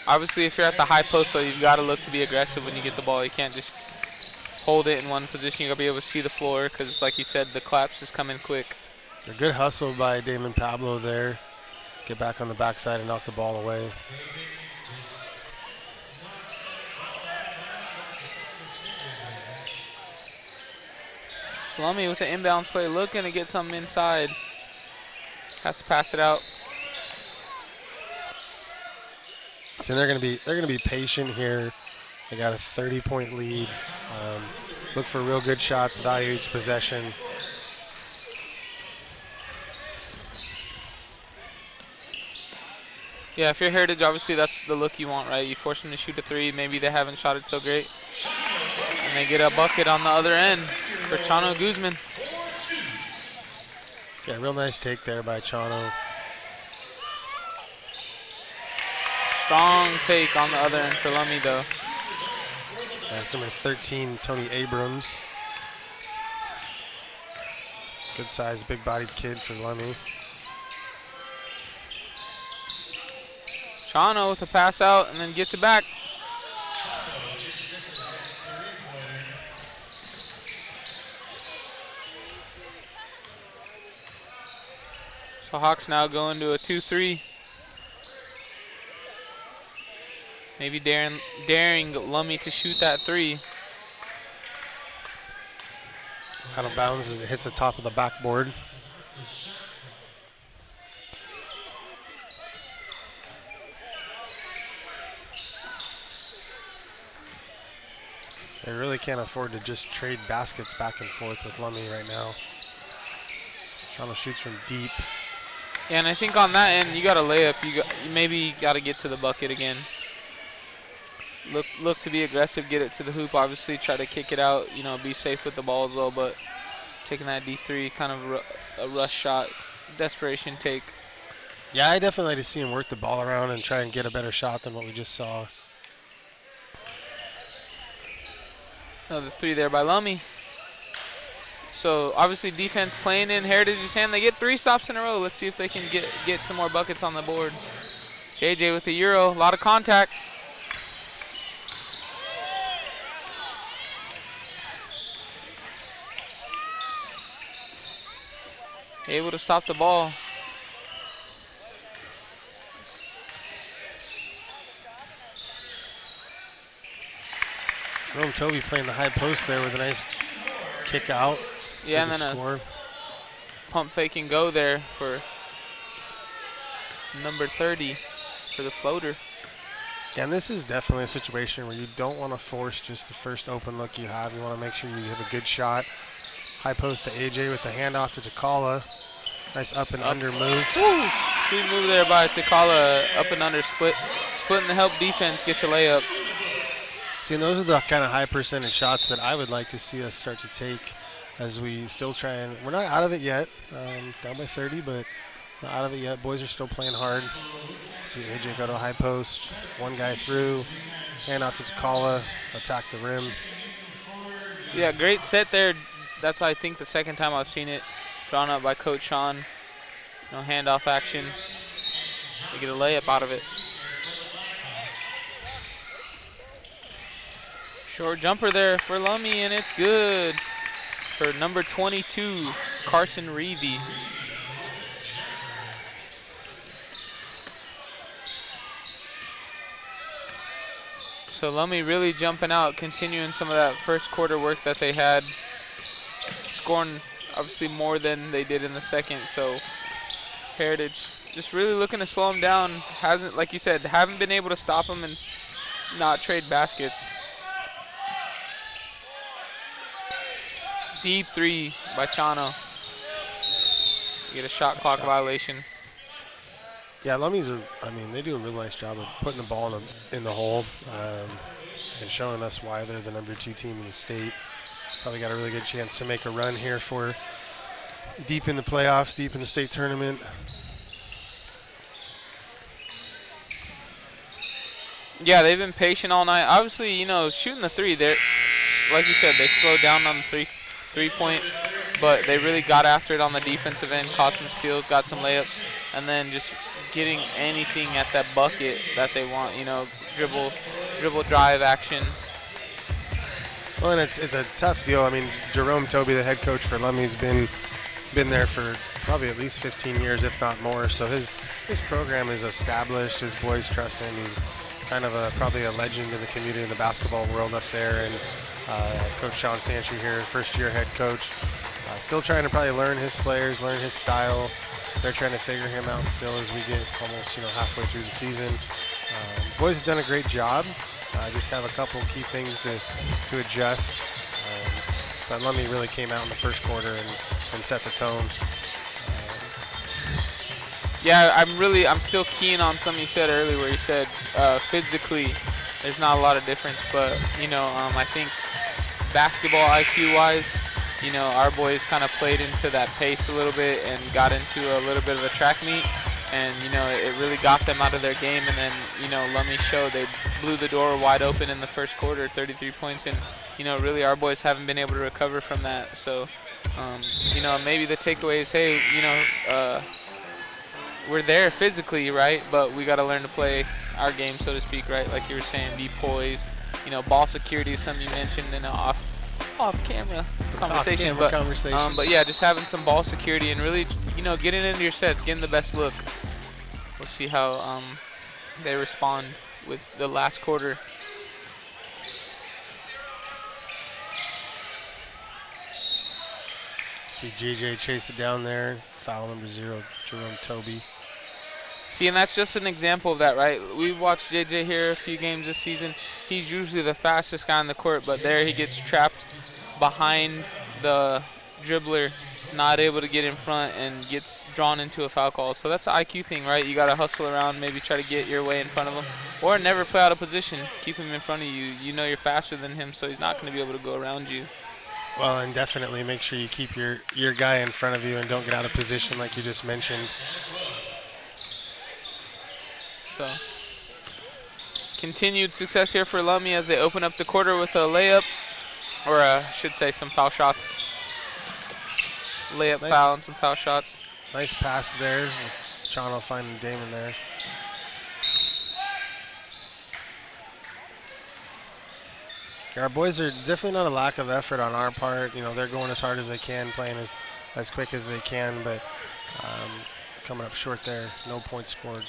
Speaker 4: obviously, if you're at the high post, so you've got to look to be aggressive when you get the ball. You can't just hold it in one position. You got to be able to see the floor because, like you said, the collapse is coming quick.
Speaker 2: A good hustle by Damon Pablo there. Get back on the backside and knock the ball away.
Speaker 4: Lummi with the inbounds play, looking to get something inside. Has to pass it out.
Speaker 2: So they're gonna be patient here. They got a 30-point lead. Look for real good shots, value each possession.
Speaker 4: Yeah, if you're Heritage, obviously that's the look you want, right? You force them to shoot a three. Maybe they haven't shot it so great. And they get a bucket on the other end for Chano Guzman.
Speaker 2: Yeah, real nice take there by Chano.
Speaker 4: Strong take on the other end for Lummi, though.
Speaker 2: That's number 13, Tony Abrams. Good size, big-bodied kid for Lummi.
Speaker 4: Chano with a pass out and then gets it back. So Hawks now going to a 2-3. Maybe daring Lummi to shoot that three.
Speaker 2: Kind of bounds as it hits the top of the backboard. They really can't afford to just trade baskets back and forth with Lummi right now. Chano shoots from deep.
Speaker 4: Yeah, and I think on that end, you got a layup. You maybe got to get to the bucket again. Look to be aggressive, get it to the hoop. Obviously, try to kick it out. You know, be safe with the ball as well. But taking that D3, kind of a rush shot, desperation take.
Speaker 2: Yeah, I definitely like to see him work the ball around and try and get a better shot than what we just saw.
Speaker 4: Another three there by Lummi. So obviously defense playing in Heritage's hand. They get 3 stops in a row. Let's see if they can get some more buckets on the board. JJ with the Euro, a lot of contact. Able to stop the ball.
Speaker 2: Jerome Toby playing the high post there with a nice kick out.
Speaker 4: Yeah, and then a pump fake and go there for number 30 for the floater.
Speaker 2: Yeah, and this is definitely a situation where you don't want to force just the first open look you have. You want to make sure you have a good shot. High post to AJ with the handoff to Takala. Nice up and under move.
Speaker 4: Woo! Sweet move there by Takala. Up and under splitting the help defense, get your layup.
Speaker 2: See, and those are the kind of high percentage shots that I would like to see us start to take as we still try and, we're not out of it yet, down by 30, but not out of it yet. Boys are still playing hard. See AJ go to a high post, one guy through, hand out to Takala, attack the rim.
Speaker 4: Yeah, great set there. That's, I think, the second time I've seen it drawn up by Coach Sean. No handoff action. They get a layup out of it. Short jumper there for Lummi, and it's good for number 22, Carson Reevy. So Lummi really jumping out, continuing some of that first quarter work that they had, scoring obviously more than they did in the second. So Heritage just really looking to slow him down. Hasn't, like you said, haven't been able to stop him and not trade baskets. Deep three by Chano. Get a shot clock violation.
Speaker 2: Yeah, Lummi's, they do a real nice job of putting the ball in the hole and showing us why they're the #2 team in the state. Probably got a really good chance to make a run here for deep in the playoffs, deep in the state tournament.
Speaker 4: Yeah, they've been patient all night. Obviously, you know, shooting the three, they're, like you said, they slowed down on the three-point, but they really got after it on the defensive end, caught some steals, got some layups, and then just getting anything at that bucket that they want, you know, dribble drive action.
Speaker 2: Well, and it's a tough deal. I mean, Jerome Toby, the head coach for Lummi's been there for probably at least 15 years, if not more. So his program is established. His boys trust him. He's kind of probably a legend in the community in the basketball world up there. And Coach Sean Sanchi here, first-year head coach, still trying to probably learn his players, learn his style. They're trying to figure him out still as we get almost halfway through the season. Boys have done a great job. Just have a couple key things to adjust. But Lummi really came out in the first quarter and set the tone.
Speaker 4: Yeah, I'm still keen on something you said earlier where you said physically there's not a lot of difference, but I think basketball IQ-wise, our boys kind of played into that pace a little bit and got into a little bit of a track meet, and it really got them out of their game. And then Lummi showed they blew the door wide open in the first quarter, 33 points, and really our boys haven't been able to recover from that. So maybe the takeaway is, hey, we're there physically, right, but we got to learn to play our game, so to speak, right? Like you were saying, be poised. Ball security is something you mentioned in an off-camera conversation. But yeah, just having some ball security and really, getting into your sets, getting the best look. We'll see how they respond with the last quarter.
Speaker 2: Sweet JJ chase it down there. Foul number 0, Jerome Toby.
Speaker 4: See, and that's just an example of that, right? We've watched JJ here a few games this season. He's usually the fastest guy on the court, but there he gets trapped behind the dribbler, not able to get in front, and gets drawn into a foul call. So that's an IQ thing, right? You got to hustle around, maybe try to get your way in front of him, or never play out of position. Keep him in front of you. You're faster than him, so he's not going to be able to go around you.
Speaker 2: Well, and definitely make sure you keep your guy in front of you and don't get out of position like you just mentioned.
Speaker 4: So continued success here for Lummi as they open up the quarter with a layup, or I should say some foul shots. Layup, nice. Foul, and some foul shots.
Speaker 2: Nice pass there. Chano finding Damon there. Our boys are definitely not a lack of effort on our part. They're going as hard as they can, playing as quick as they can, but coming up short there. No points scored.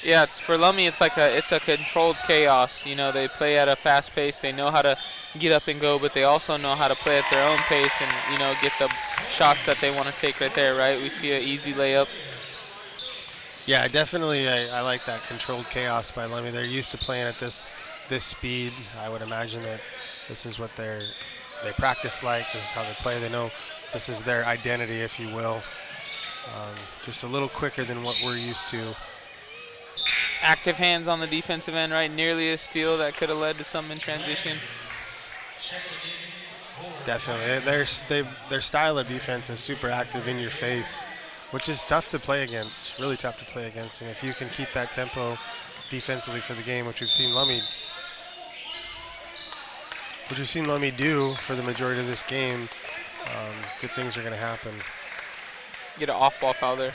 Speaker 4: Yeah, for Lummi, it's a controlled chaos. They play at a fast pace. They know how to get up and go, but they also know how to play at their own pace and get the shots that they want to take right there. Right? We see an easy layup.
Speaker 2: Yeah, definitely. I like that controlled chaos by Lummi. They're used to playing at this speed. I would imagine that this is what they practice like. This is how they play. They know this is their identity, if you will. Just a little quicker than what we're used to.
Speaker 4: Active hands on the defensive end, right? Nearly a steal that could have led to some in transition.
Speaker 2: Definitely. Their style of defense is super active in your face, which is tough to play against, really tough to play against. And if you can keep that tempo defensively for the game, which we've seen Lummi do for the majority of this game, good things are going to happen.
Speaker 4: Get an off-ball foul there.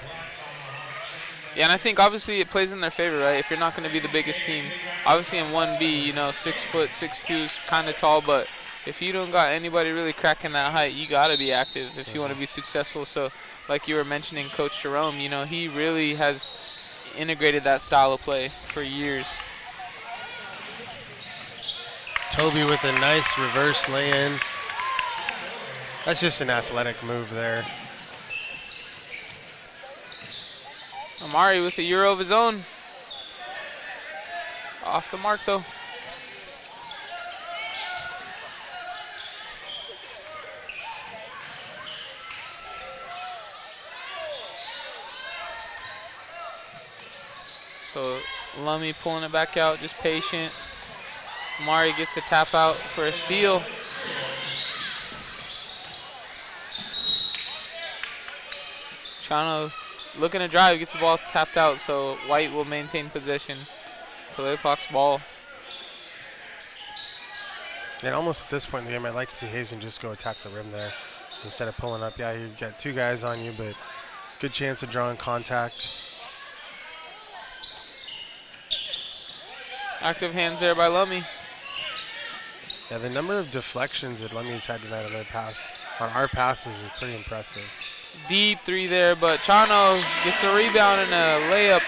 Speaker 4: Yeah, and I think obviously it plays in their favor, right? If you're not going to be the biggest team, obviously in 1B, 6 foot, 6'2" is kind of tall, but if you don't got anybody really cracking that height, you got to be active if you want to be successful. So like you were mentioning, Coach Jerome, he really has integrated that style of play for years.
Speaker 2: Toby with a nice reverse lay-in. That's just an athletic move there.
Speaker 4: Amari with a Euro of his own. Off the mark though. So Lummi pulling it back out, just patient. Amari gets a tap out for a steal. Chano looking to drive, gets the ball tapped out, so White will maintain possession. Toledo Hawks ball.
Speaker 2: And almost at this point in the game, I'd like to see Hazen just go attack the rim there instead of pulling up. Yeah, you've got two guys on you, but good chance of drawing contact.
Speaker 4: Active hands there by Lummi.
Speaker 2: Yeah, the number of deflections that Lummi's had tonight on our passes is pretty impressive.
Speaker 4: Deep three there, but Chano gets a rebound and a layup.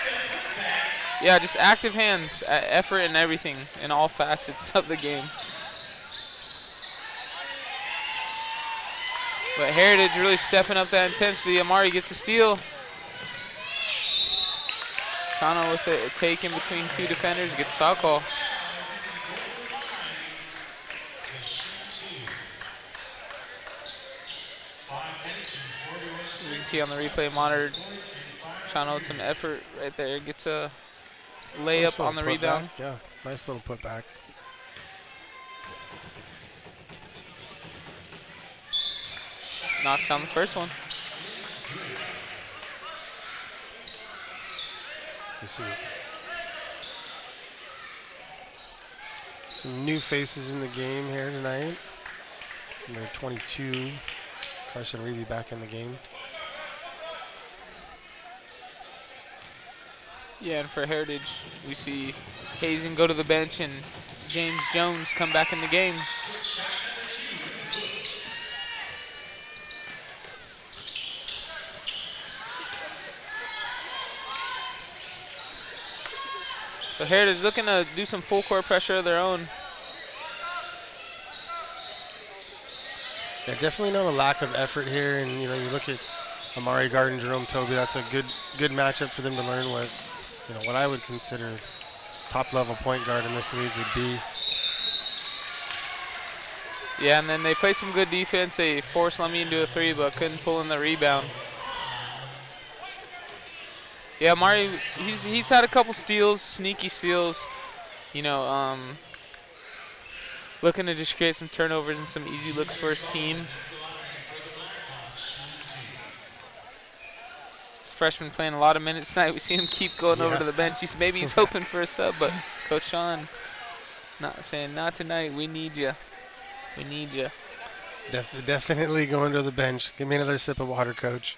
Speaker 4: Yeah, just active hands, effort and everything in all facets of the game. But Heritage really stepping up that intensity. Amari gets a steal. Chano with a take in between two defenders, gets a foul call. You can see on the replay monitor, Chano with some effort right there, gets a layup on the rebound.
Speaker 2: Yeah, nice little putback.
Speaker 4: Knocks down the first one.
Speaker 2: You see some new faces in the game here tonight. Number 22, Carson Reevy back in the game.
Speaker 4: Yeah, and for Heritage, we see Hazen go to the bench and James Jones come back in the game. So Heritage looking to do some full court pressure of their own.
Speaker 2: Yeah, definitely not a lack of effort here, and you look at Amari Garden, Jerome Toby. That's a good matchup for them to learn what I would consider top-level point guard in this league would be.
Speaker 4: Yeah, and then they play some good defense. They forced Lummi into a three, but couldn't pull in the rebound. Yeah, Amari, he's had a couple steals, sneaky steals. Looking to just create some turnovers and some easy looks for his team. This freshman playing a lot of minutes tonight. We see him keep going over to the bench. Maybe he's hoping for a sub, but Coach Sean not saying, not tonight. We need you. We need you.
Speaker 2: Definitely going to the bench. Give me another sip of water, Coach.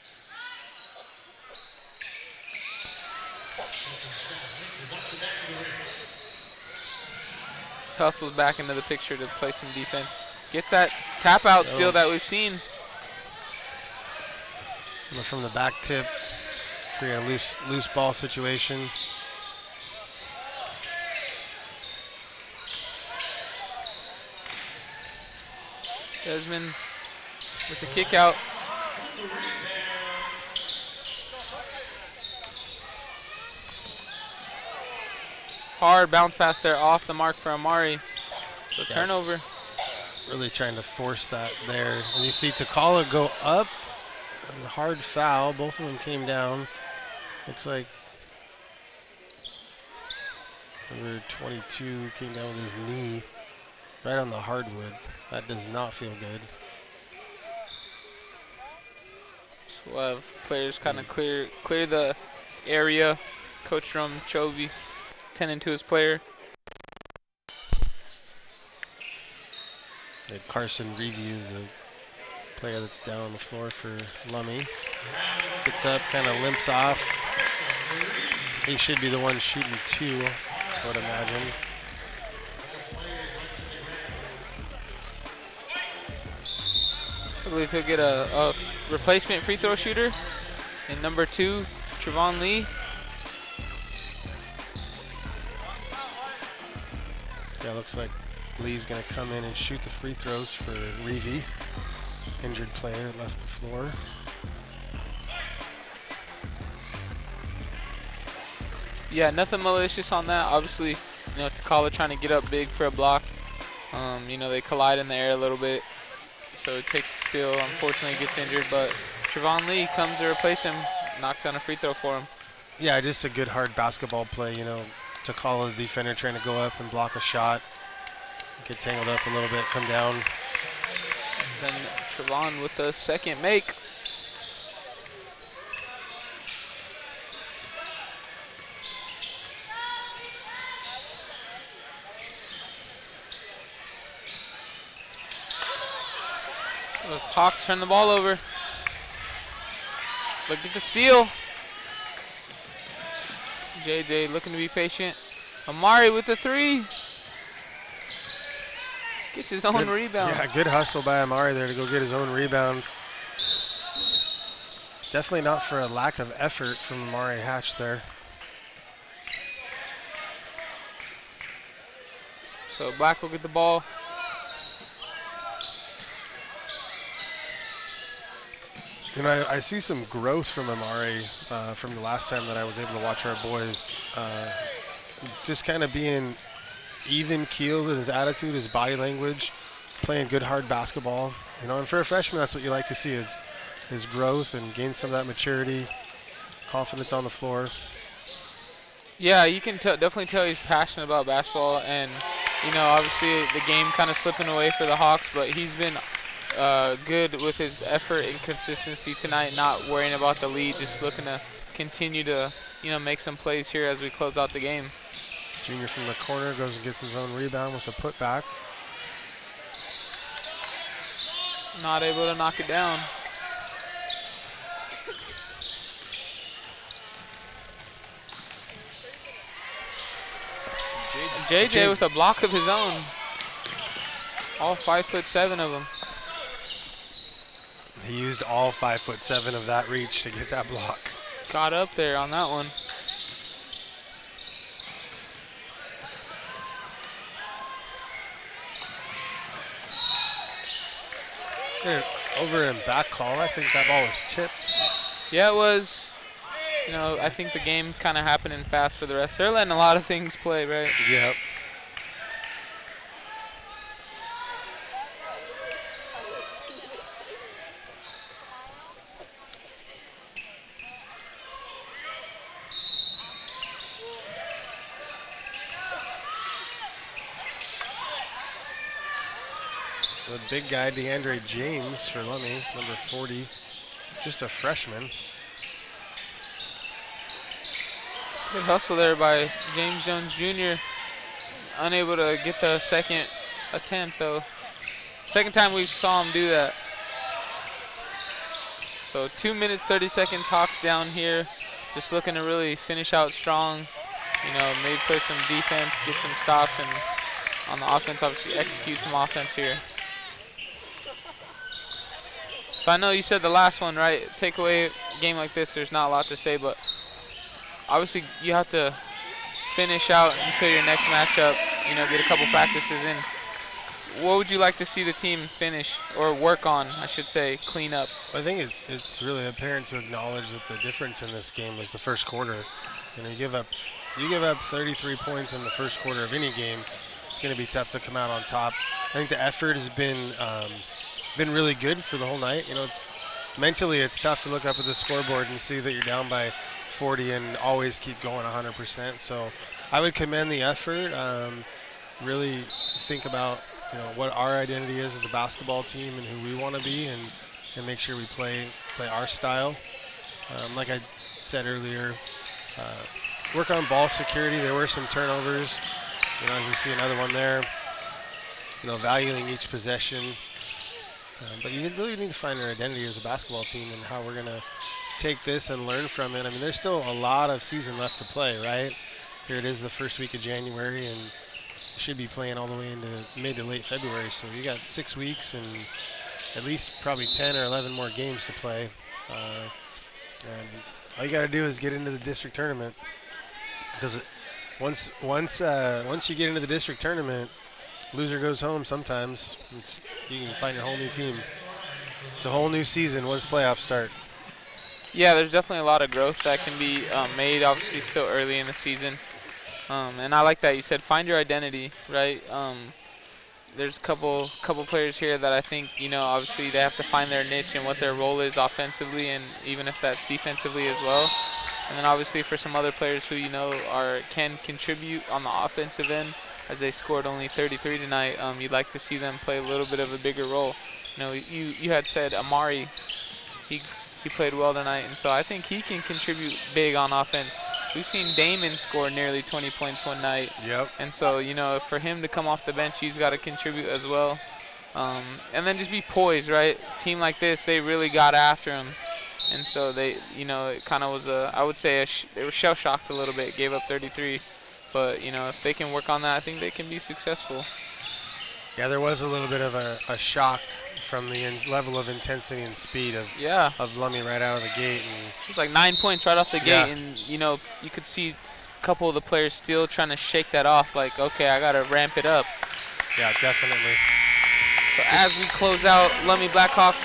Speaker 4: Hustles back into the picture to play some defense. Gets that tap out steal that we've seen.
Speaker 2: From the back tip, create a loose ball situation.
Speaker 4: Desmond with the kick out. Hard bounce pass there off the mark for Amari. So turnover.
Speaker 2: Really trying to force that there. And you see Takala go up. And hard foul. Both of them came down. Looks like number 22 came down with his knee right on the hardwood. That does not feel good.
Speaker 4: So we'll have players kind of clear the area. Coach from Chovy tending to his player.
Speaker 2: Carson reviews the player that's down on the floor for Lummi. Gets up, kind of limps off. He should be the one shooting two, I would imagine.
Speaker 4: I believe he'll get a replacement free throw shooter in number 2, Trevon Lee.
Speaker 2: Yeah, looks like Lee's going to come in and shoot the free throws for Reevy. Injured player left the floor.
Speaker 4: Yeah, nothing malicious on that. Obviously, Takala trying to get up big for a block. They collide in the air a little bit, so it takes a spill. Unfortunately, gets injured, but Trevon Lee comes to replace him, knocks down a free throw for him.
Speaker 2: Yeah, just a good hard basketball play. Takala, the defender, trying to go up and block a shot. Get tangled up a little bit, come down.
Speaker 4: Then Trevon with the second make. The Hawks turn the ball over. Look at the steal. JJ looking to be patient. Amari with the three. Gets his own rebound.
Speaker 2: Yeah, good hustle by Amari there to go get his own rebound. Definitely not for a lack of effort from Amari Hatch there.
Speaker 4: So Black will get the ball.
Speaker 2: And I see some growth from Amari from the last time that I was able to watch our boys. Just kind of being even-keeled in his attitude, his body language, playing good, hard basketball. And for a freshman, that's what you like to see, is his growth and gain some of that maturity, confidence on the floor.
Speaker 4: Yeah, you can definitely tell he's passionate about basketball. And, obviously the game kind of slipping away for the Hawks, but he's been good with his effort and consistency tonight, not worrying about the lead, just looking to continue to, make some plays here as we close out the game.
Speaker 2: Junior from the corner goes and gets his own rebound with a putback.
Speaker 4: Not able to knock it down. JJ with a block of his own. All 5'7" of them.
Speaker 2: He used all 5'7" of that reach to get that block.
Speaker 4: Got up there on that one.
Speaker 2: Over in back call, I think that ball was tipped.
Speaker 4: Yeah, it was. I think the game kind of happening fast for the rest. They're letting a lot of things play, right?
Speaker 2: Yep. The big guy, DeAndre James for Lummi, number 40, just a freshman.
Speaker 4: Good hustle there by James Jones Jr. Unable to get the second attempt, though. Second time we saw him do that. So 2 minutes, 30 seconds, Hawks down here. Just looking to really finish out strong. Maybe play some defense, get some stops, and on the offense, obviously execute some offense here. So I know you said the last one, right? Take away a game like this, there's not a lot to say, but obviously you have to finish out until your next matchup, get a couple practices in. What would you like to see the team finish or work on, I should say, clean up?
Speaker 2: I think it's really apparent to acknowledge that the difference in this game was the first quarter. You give up 33 points in the first quarter of any game, it's going to be tough to come out on top. I think the effort has been really good for the whole night. Mentally it's tough to look up at the scoreboard and see that you're down by 40 and always keep going 100%. So I would commend the effort. Really think about what our identity is as a basketball team and who we want to be, and make sure we play our style. Like I said earlier, work on ball security. There were some turnovers, as we see another one there. Valuing each possession. But you really need to find our identity as a basketball team and how we're going to take this and learn from it. There's still a lot of season left to play, right? Here it is, the first week of January, and should be playing all the way into mid to late February. So you got 6 weeks and at least probably 10 or 11 more games to play. And all you got to do is get into the district tournament, because once you get into the district tournament, loser goes home sometimes. You can find a whole new team. It's a whole new season once playoffs start.
Speaker 4: Yeah, there's definitely a lot of growth that can be made. Obviously, still early in the season, and I like that you said find your identity, right? There's a couple players here that I think, obviously they have to find their niche and what their role is offensively, and even if that's defensively as well. And then obviously for some other players who can contribute on the offensive end, as they scored only 33 tonight. You'd like to see them play a little bit of a bigger role. You had said Amari, he played well tonight, and so I think he can contribute big on offense. We've seen Damon score nearly 20 points one night.
Speaker 2: Yep.
Speaker 4: And so, for him to come off the bench, he's got to contribute as well. And then just be poised, right? A team like this, they really got after him. And so they, it kind of was I would say they were shell-shocked a little bit, gave up 33. But, if they can work on that, I think they can be successful.
Speaker 2: Yeah, there was a little bit of a shock from the level of intensity and speed of Lummi right out of the gate. And
Speaker 4: it was like 9 points right off the gate, and you could see a couple of the players still trying to shake that off, like, okay, I got to ramp it up.
Speaker 2: Yeah, definitely.
Speaker 4: So as we close out, Lummi Blackhawks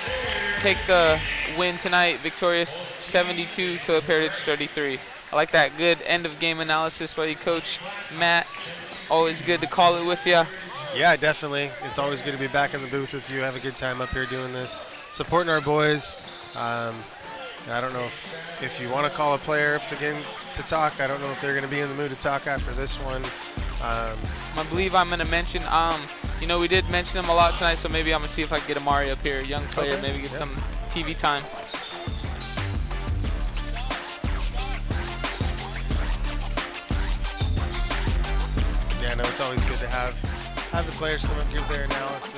Speaker 4: take the win tonight, victorious 72 to Heritage 33. I like that good end of game analysis by you, Coach Matt. Always good to call it with you.
Speaker 2: Yeah, definitely. It's always good to be back in the booth with you. Have a good time up here doing this, supporting our boys. I don't know if you want to call a player up again to talk. I don't know if they're going to be in the mood to talk after this one.
Speaker 4: I believe I'm going to mention, we did mention him a lot tonight, so maybe I'm going to see if I can get Amari up here, a young player,
Speaker 2: okay.
Speaker 4: maybe get some TV time.
Speaker 2: Yeah, I know it's always good to have the players come up, give their analysis.